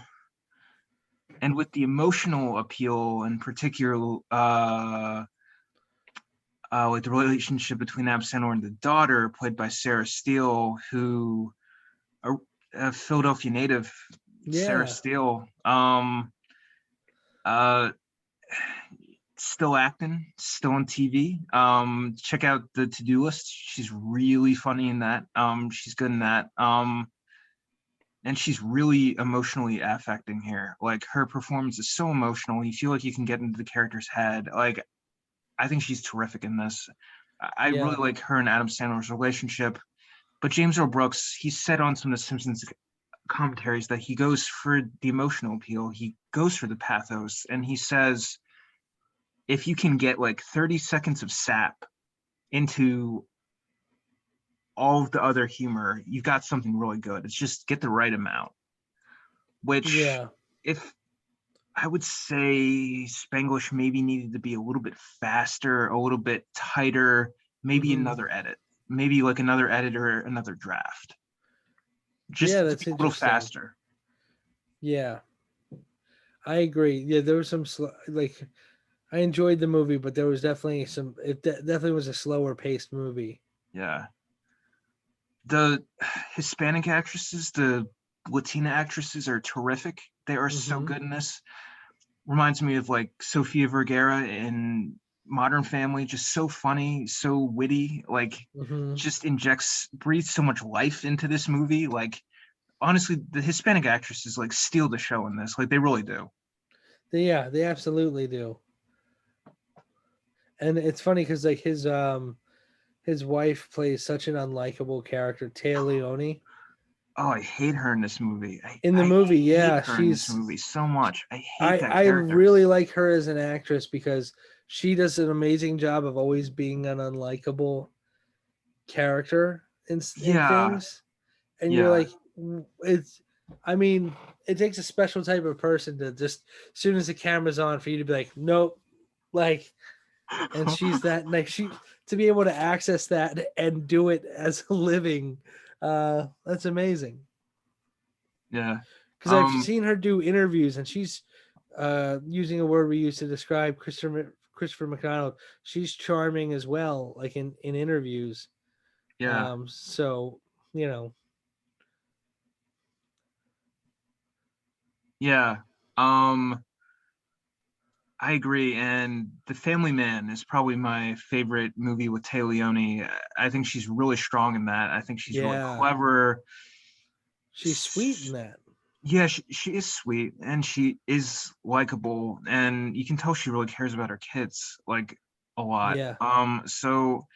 and with the emotional appeal, in particular, like the relationship between Ab Sandler and the daughter, played by Sarah Steele, who a Philadelphia native, Sarah Yeah. Steele. Uh, Still acting, still on TV. Check out the To-Do List. She's really funny in that. She's good in that. And she's really emotionally affecting here. Like her performance is so emotional. You feel like you can get into the character's head. Like I think she's terrific in this. I really Yeah. like her and Adam Sandler's relationship. But James Earl Brooks, he said on some of the Simpsons commentaries that he goes for the emotional appeal. He goes for the pathos, and he says if you can get like 30 seconds of sap into all of the other humor, you got something really good. It's just get the right amount. Which, Yeah. if I would say Spanglish maybe needed to be a little bit faster, a little bit tighter, maybe Hmm. another edit, maybe like another edit or another draft, just Yeah, to that's be a little interesting. faster. Yeah, I agree. Yeah, there was some like I enjoyed the movie, but there was definitely some. It definitely was a slower paced movie. Yeah. The Hispanic actresses, the Latina actresses are terrific. They are so Hmm. good in this. Reminds me of like Sofia Vergara in Modern Family, just so funny, so witty, like Hmm. just breathes so much life into this movie. Like honestly, the Hispanic actresses like steal the show in this. Like they really do. Yeah, they absolutely do. And it's funny because like his wife plays such an unlikable character, Taya Leone. Oh, I hate her in this movie. In the I movie, hate yeah, her in this she's movie so much. I hate that I character. really like her as an actress because she does an amazing job of always being an unlikable character in Yeah, things. And you're yeah. like, it's, I mean, it takes a special type of person to just, as soon as the camera's on, for you to be like, nope, like, and she's that, like, she, to be able to access that and do it as a living, that's amazing. Yeah. Because I've seen her do interviews and she's, using a word we use to describe Christopher McDonald, she's charming as well, like in interviews. Yeah. So, you know, Yeah. Um, I agree. And The Family Man is probably my favorite movie with Tay Leone. I think she's really strong in that. I think she's really yeah, clever. she's sweet in that. Yeah, she is sweet and she is likable, and you can tell she really cares about her kids like a lot. Yeah. So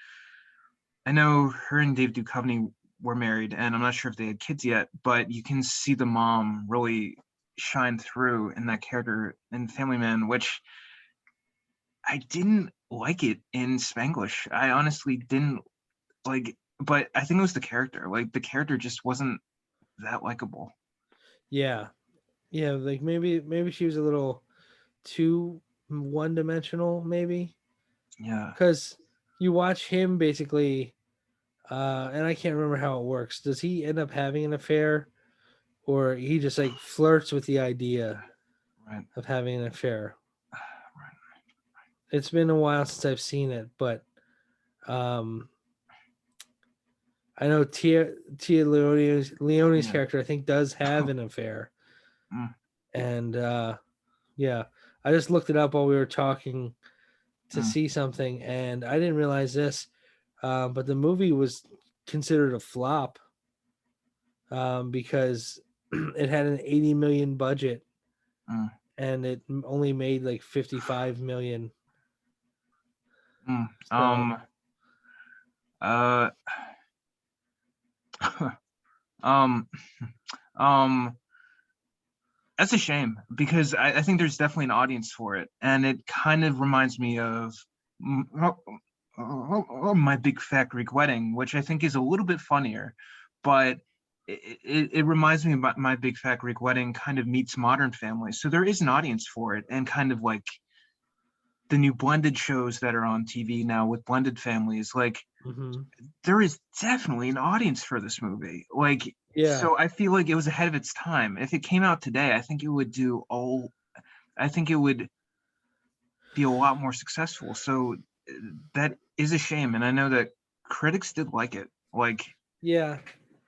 I know her and Dave Duchovny were married, and I'm not sure if they had kids yet, but you can see the mom really shine through in that character in Family Man, which I didn't like it in Spanglish. I honestly didn't like, but I think it was the character. Like the character just wasn't that likable. Yeah. Yeah, like maybe she was a little too one dimensional, maybe. Yeah. Because you watch him basically, and I can't remember how it works. Does he end up having an affair, or he just like flirts with the idea Right. of having an affair? Right. It's been a while since I've seen it, but um, I know Tia Leone's Yeah. character I think does have an affair, Mm, and yeah, I just looked it up while we were talking. to see something, and I didn't realize this, but the movie was considered a flop because it had an 80 million budget Mm. and it only made like 55 million. Mm. So Uh, um, um, that's a shame because I think there's definitely an audience for it, and it kind of reminds me of My Big Fat Greek Wedding, which I think is a little bit funnier, but it reminds me about My Big Fat Greek Wedding kind of meets Modern Family, so there is an audience for it, and kind of like the new blended shows that are on TV now with blended families, like mhm. there is definitely an audience for this movie. Like, Yeah, so I feel like it was ahead of its time. If it came out today, I think it would be a lot more successful. So that is a shame. And I know that critics did like it. Like, yeah.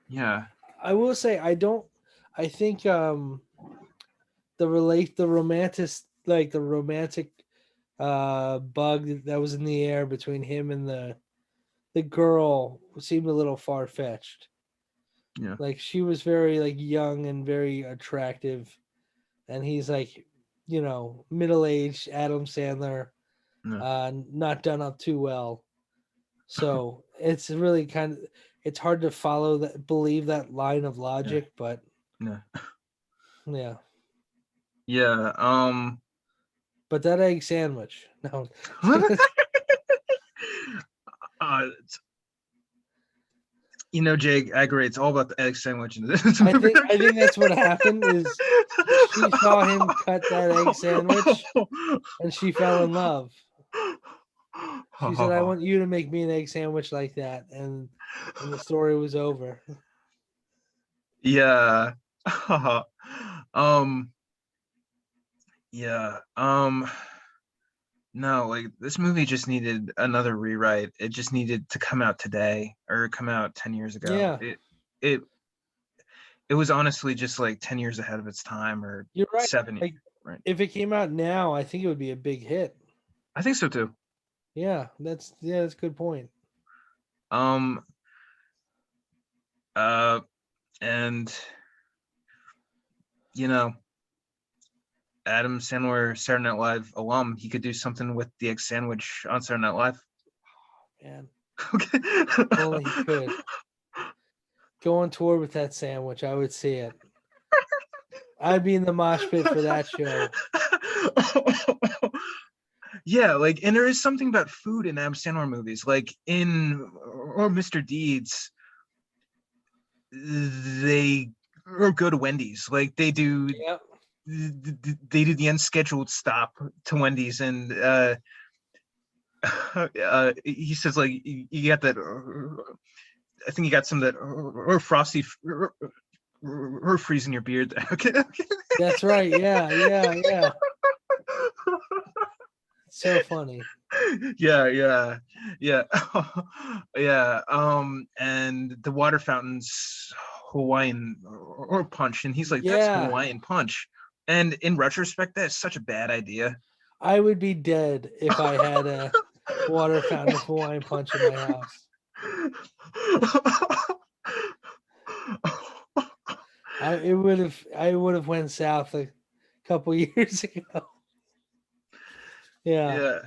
yeah. I will say I think the romantic bug that was in the air between him and the girl seemed a little far fetched. Yeah. Like she was very like young and very attractive, and he's like, middle aged Adam Sandler, Yeah. not done up too well. So it's really it's hard to believe that line of Yeah. logic, but Yeah. yeah. Yeah. But that egg sandwich, no. uh, Jake, I agree. It's all about the egg sandwich in this movie. I think that's what happened is she saw him cut that egg sandwich and she fell in love. She said, "I want you to make me an egg sandwich like that," and the story was over. Yeah. um yeah. No, like this movie just needed another rewrite. It just needed to come out today or come out 10 years ago. Yeah, It it was honestly just like 10 years ahead of its time, or you're right. 7 years, Like right? if it came out now, I think it would be a big hit. I think so too. That's a good point. Um uh and you know, Adam Sandler, Saturday Night Live alum, he could do something with the egg sandwich on Saturday Night Live. Man, Okay. only he could go on tour with that sandwich. I would see it. I'd be in the mosh pit for that show. Yeah, like, and there is something about food in Adam Sandler movies, like in or Mr. Deeds, they or go to Wendy's, like Yep. they do the unscheduled stop to Wendy's, and he says like you got that. I think you got some that or frosty or freezing your beard. Okay. That's right. Yeah. So funny. Yeah. Yeah. And the water fountain's Hawaiian or punch, and he's like, that's Yeah. Hawaiian punch. And in retrospect, that's such a bad idea. I would be dead if I had a water fountain of Hawaiian punch in my house. I would have went south a couple years ago. Yeah.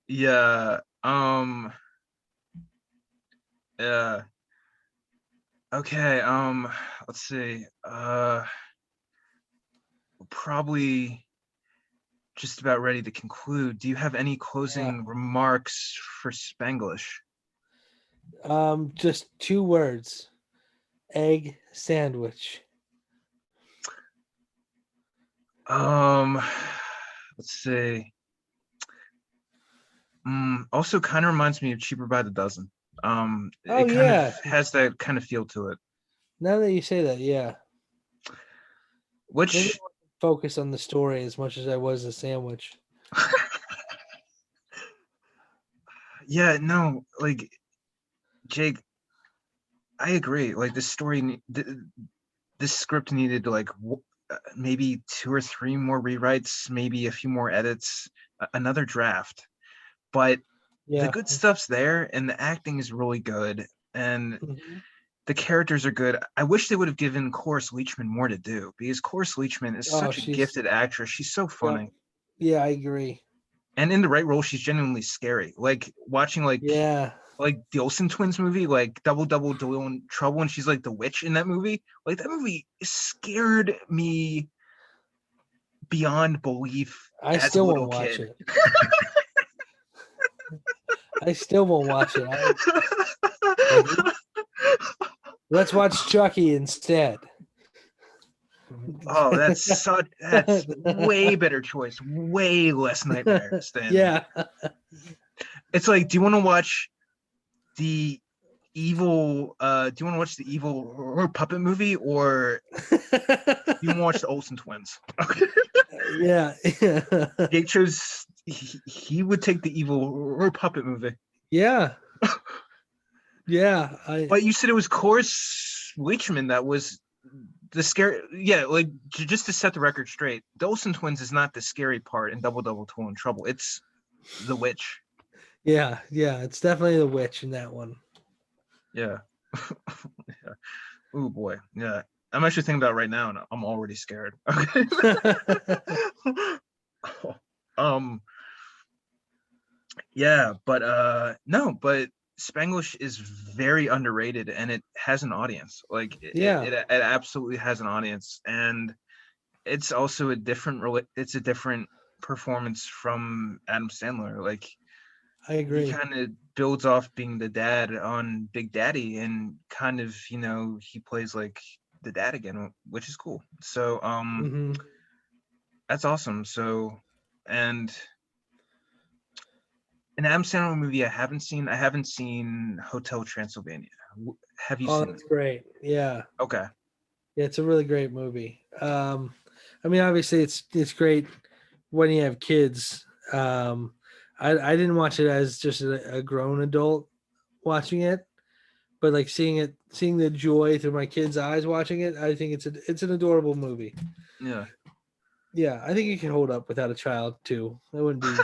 Yeah. Yeah. Yeah. Okay. Let's see. Probably just about ready to conclude. Do you have any Yeah. closing remarks for Spanglish? Just two words. Egg sandwich. Um, let's see. Also kind of reminds me of Cheaper by the Dozen. Oh It kind of yeah. has that kind of feel to it. Now that you say that, yeah. Maybe Which, I wasn't focused on the story as much as I was the sandwich. yeah, no, like Jake, I agree. Like this script needed like maybe 2 or 3 more rewrites, maybe a few more edits, another draft. but the Yeah. good stuff's there, and the acting is really good, and Mhm. the characters are good. I wish they would have given Cloris Leachman more to do, because Cloris Leachman is Oh, such a she's gifted actress. She's so yep. funny, Yeah, I agree. and in the right role, she's genuinely scary. Like watching Yeah. the Olsen twins movie, like Double Trouble, and she's like the witch in that movie. Like that movie scared me beyond belief I as a still won't little watch kid. it. I still won't watch it. Like, let's watch Chucky instead. Oh, that's way better choice. Way less nightmares than Yeah. it's like, do you want to watch the do you want to watch the evil puppet movie, or do you want to watch the Olsen twins? Yeah. Jake chose he would take the evil puppet movie. Yeah. Yeah. But you said it was Cloris Leachman that was the scary. Yeah, like just to set the record straight, the Olsen twins is not the scary part in Double Trouble. It's the witch. Yeah. Yeah. It's definitely the witch in that one. Yeah. Yeah. Oh boy. Yeah. I'm actually thinking about it right now, and I'm already scared. Okay. um. Yeah, but no, but Spanglish is very underrated, and it has an audience. Like Yeah. it absolutely has an audience, and it's also it's a different performance from Adam Sandler. Like I he agree. kind of builds off being the dad on Big Daddy, and kind of, he plays like the dad again, which is cool. So Hmm. that's awesome. So, and an Adam Sandler movie I haven't seen Hotel Transylvania. Have you Oh, seen it? that's great. Yeah. Okay. Yeah, it's a really great movie. I mean, obviously, it's great when you have kids. I didn't watch it as just a grown adult watching it, but like seeing the joy through my kids' eyes watching it, I think it's an adorable movie. Yeah. Yeah, I think you can hold up without a child too. That wouldn't be.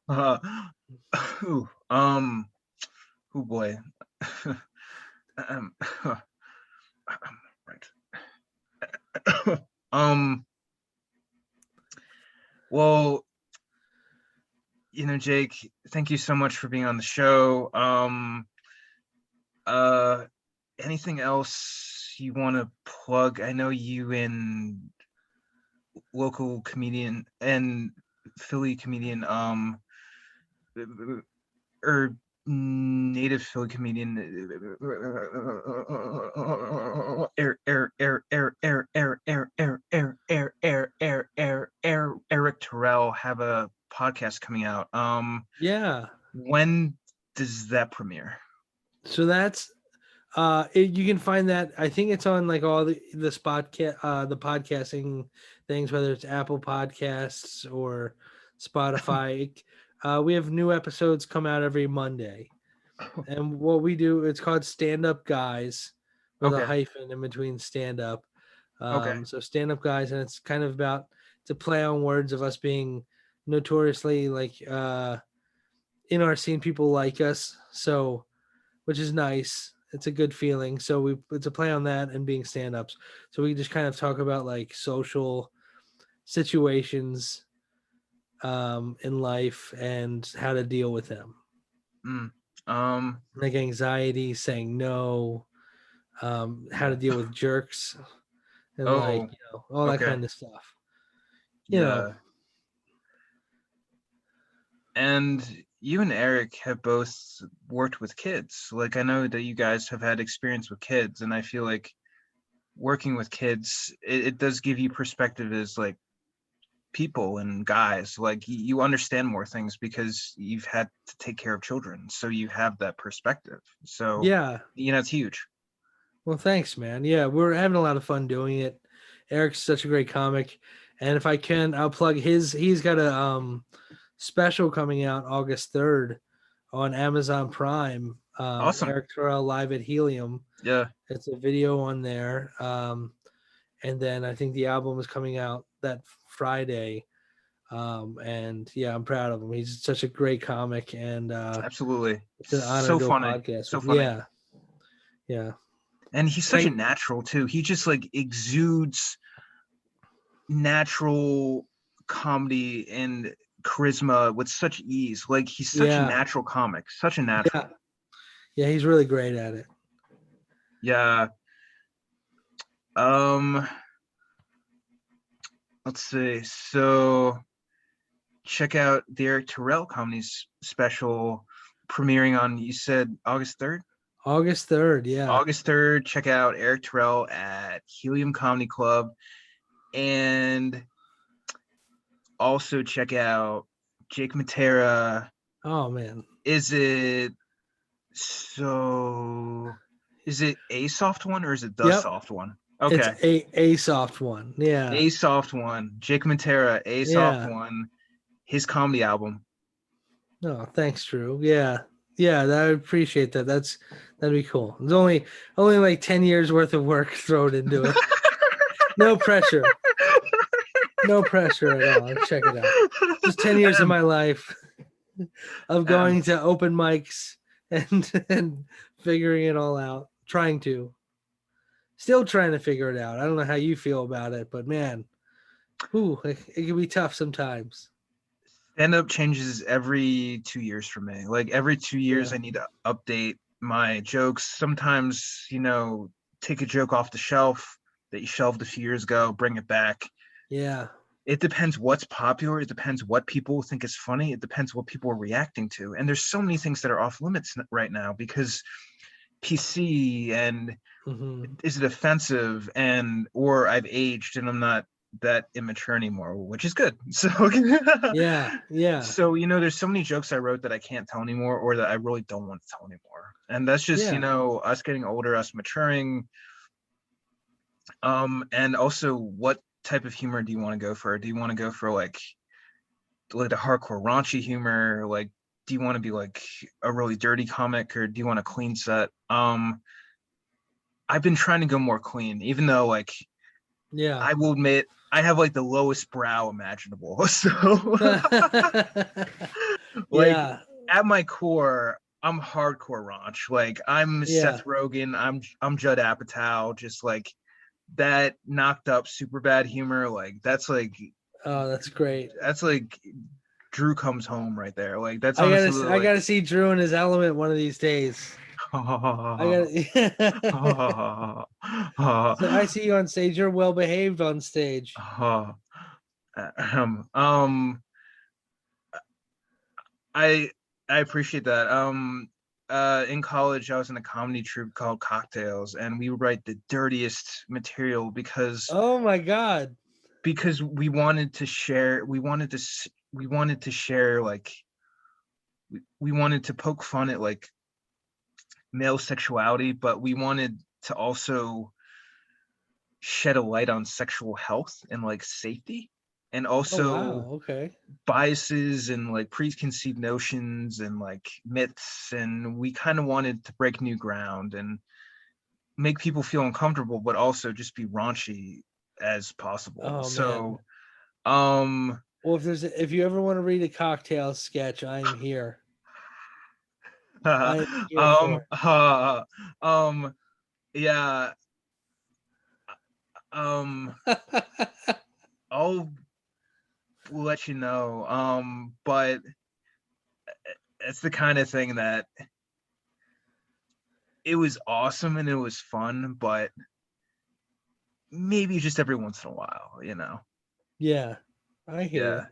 uh, ooh, oh boy. um, right. um. Well, Jake, thank you so much for being on the show. Uh, Anything else you want to plug? I know you and local comedian and Philly comedian, or native Philly comedian, Eric Terrell have a podcast coming out. Yeah. When does that premiere? So that's you can find that. I think it's on like all the the podcasting things, whether it's Apple Podcasts or Spotify. We have new episodes come out every Monday, and what we do, it's called Stand Up Guys with a Okay. hyphen in between stand up. Okay. So Stand Up Guys, and it's kind of about to play on words of us being notoriously like in our scene, people like us. So which is nice. It's a good feeling. So it's a play on that and being stand-ups. So we just kind of talk about like social situations in life and how to deal with them. Mm. Um. Like anxiety, saying no, how to Yeah. deal with jerks and like, Oh. all that Okay. kind of stuff. You know. Yeah. And you and Eric have both worked with kids. Like I know that you guys have had experience with kids, and I feel like working with kids, it does give you perspective as like people and guys. Like you understand more things because you've had to take care of children, so you have that perspective. So Yeah. it's huge. Well, thanks, man. Yeah, we're having a lot of fun doing it. Eric's such a great comic. And if I can, I'll plug he's got a special coming out August 3rd on Amazon Prime. Awesome. Eric Terrell live at Helium. Yeah. It's a video on there. And then I think the album is coming out that Friday. And yeah, I'm proud of him. He's such a great comic, and Absolutely. it's an honor to So do a funny. podcast So with. funny. Yeah. And he's such a natural too. He just like exudes natural comedy and charisma with such ease. Like he's such a Yeah. natural comic, such a natural. Yeah, he's really great at it. Yeah. Um, let's see. So check out the Eric Terrell comedy special premiering on, you said August 3rd? August 3rd, yeah. August 3rd. Check out Eric Terrell at Helium Comedy Club. And also check out Jake Mattera. Oh man. Is it a soft one or is it the Yep. soft one? It's Okay. a soft one. Yeah. A soft one. Jake Mattera, a soft Yeah. one. His comedy album. No, thanks, Drew. Yeah. Yeah, I appreciate that. That'd be cool. There's only like 10 years worth of work thrown into it. No pressure. No pressure at all. Check it out. Just 10 years of my life of going to open mics and figuring it all out. Still trying to figure it out. I don't know how you feel about it, but man, it can be tough sometimes. Stand-up changes every 2 years for me. Like every 2 years, Yeah. I need to update my jokes. Sometimes, take a joke off the shelf that you shelved a few years ago, bring it back. Yeah. It depends what's popular. It depends what people think is funny. It depends what people are reacting to. And there's so many things that are off limits right now because PC and is it offensive or I've aged and I'm not that immature anymore, which is good. So yeah. So there's so many jokes I wrote that I can't tell anymore or that I really don't want to tell anymore. And that's just us getting older, us maturing. And also, what type of humor do you want to go for? Do you want to go for like the hardcore raunchy humor? Like, do you want to be like a really dirty comic, or do you want a clean set? I've been trying to go more clean, even though I will admit I have like the lowest brow imaginable. So at my core, I'm hardcore raunch. Like I'm Seth Rogen, I'm Judd Apatow, just like that knocked up super bad humor. Like that's like, oh, that's great. That's like Drew Comes Home right there. Like that's I honestly gotta see Drew in his element one of these days. So I see you on stage. You're well behaved on stage. I appreciate that. In college, I was in a comedy troupe called Cocktails, and we would write the dirtiest material because oh my god, because we wanted to share. We wanted to share like we wanted to poke fun at like male sexuality, but we wanted to also shed a light on sexual health and like safety, and also biases and like preconceived notions and like myths. And we kind of wanted to break new ground and make people feel uncomfortable, but also just be raunchy as possible. Well, if you ever want to read a Cocktail sketch, I'm here. Yeah. I'll let you know. But it's the kind of thing that it was awesome and it was fun, but maybe just every once in a while, Yeah, I hear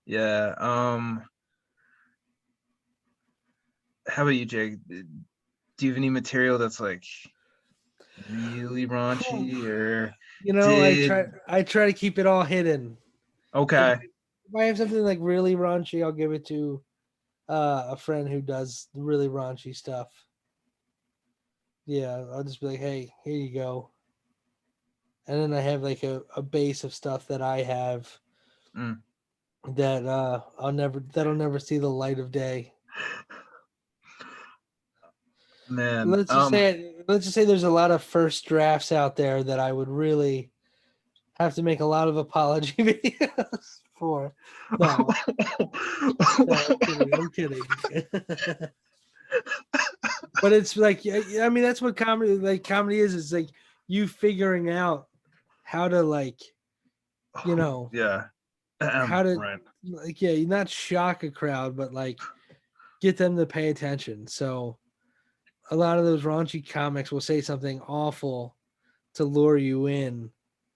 you. Yeah. How about you, Jake? Do you have any material that's like really raunchy, or I try to keep it all hidden. Okay. If I have something like really raunchy, I'll give it to a friend who does really raunchy stuff. Yeah, I'll just be like, hey, here you go. And then I have like a base of stuff that I have that that'll never see the light of day. Man, let's just say there's a lot of first drafts out there that I would really have to make a lot of apology videos before. No, no, I'm kidding. But it's like, I mean, that's what comedy is. It's like you figuring out how to Yeah. how to Right. you not shock a crowd, but get them to pay attention. So a lot of those raunchy comics will say something awful to lure you in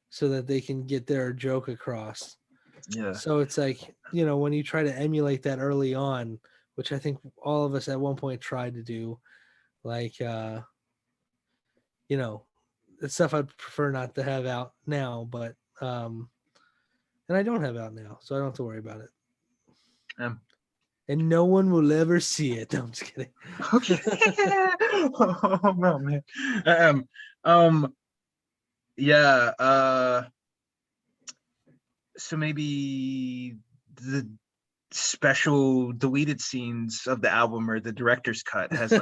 so that they can get their joke across. Yeah. So it's like, when you try to emulate that early on, which I think all of us at one point tried to do, it's stuff I'd prefer not to have out now, but and I don't have out now, so I don't have to worry about it. And no one will ever see it. No, I'm just kidding. Okay. Oh no, man. Yeah. So maybe the special deleted scenes of the album or the director's cut has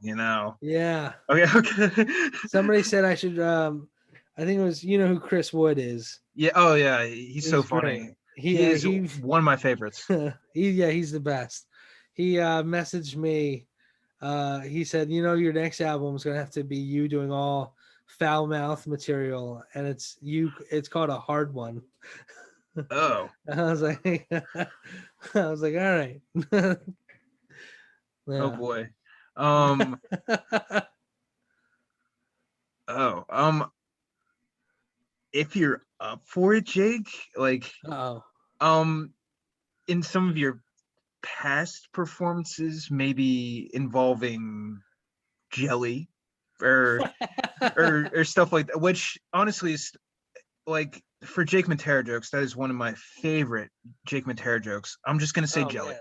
Yeah. Okay. Somebody said I should. I think it was, who Chris Wood is. Yeah. Oh yeah. He's so great. funny. He is one of my favorites. He's the best. He messaged me. He said, your next album is gonna have to be you doing all foul mouth material, and it's called A Hard One. Oh. I was like, all right. Yeah. Oh boy. If you're up for it, Jake, in some of your past performances, maybe involving jelly or or stuff like that, which honestly is like, for Jake Mattera jokes, that is one of my favorite Jake Mattera jokes. I'm just gonna say jelly.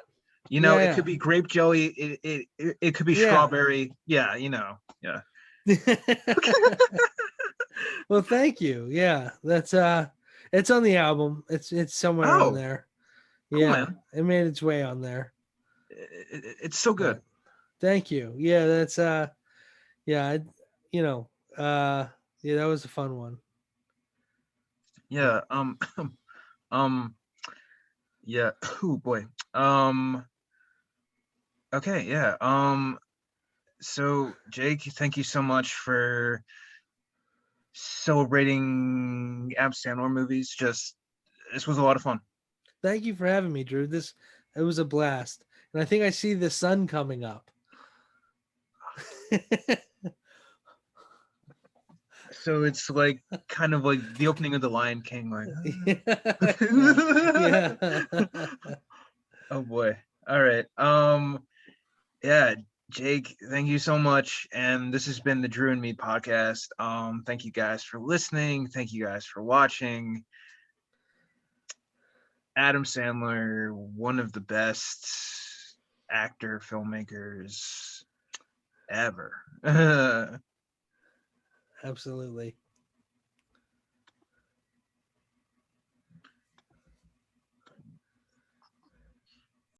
Man. It could be grape jelly. It could be strawberry. Yeah. Yeah. Well, thank you. Yeah, that's it's on the album. It's somewhere on there. Cool, yeah, man. It made its way on there. It's so good. But thank you. Yeah, that's yeah, that was a fun one. Yeah. Yeah. Oh boy. Okay. Yeah. So Jake, thank you so much for celebrating Adam Sandler movies. This was a lot of fun. Thank you for having me, Drew. It was a blast, and I think I see the sun coming up. So it's like kind of like the opening of The Lion King, like. Yeah. Oh boy. All right. Yeah, Jake, thank you so much. And this has been the Drew and Me podcast. Thank you guys for listening. Thank you guys for watching. Adam Sandler, one of the best actor filmmakers ever. Absolutely.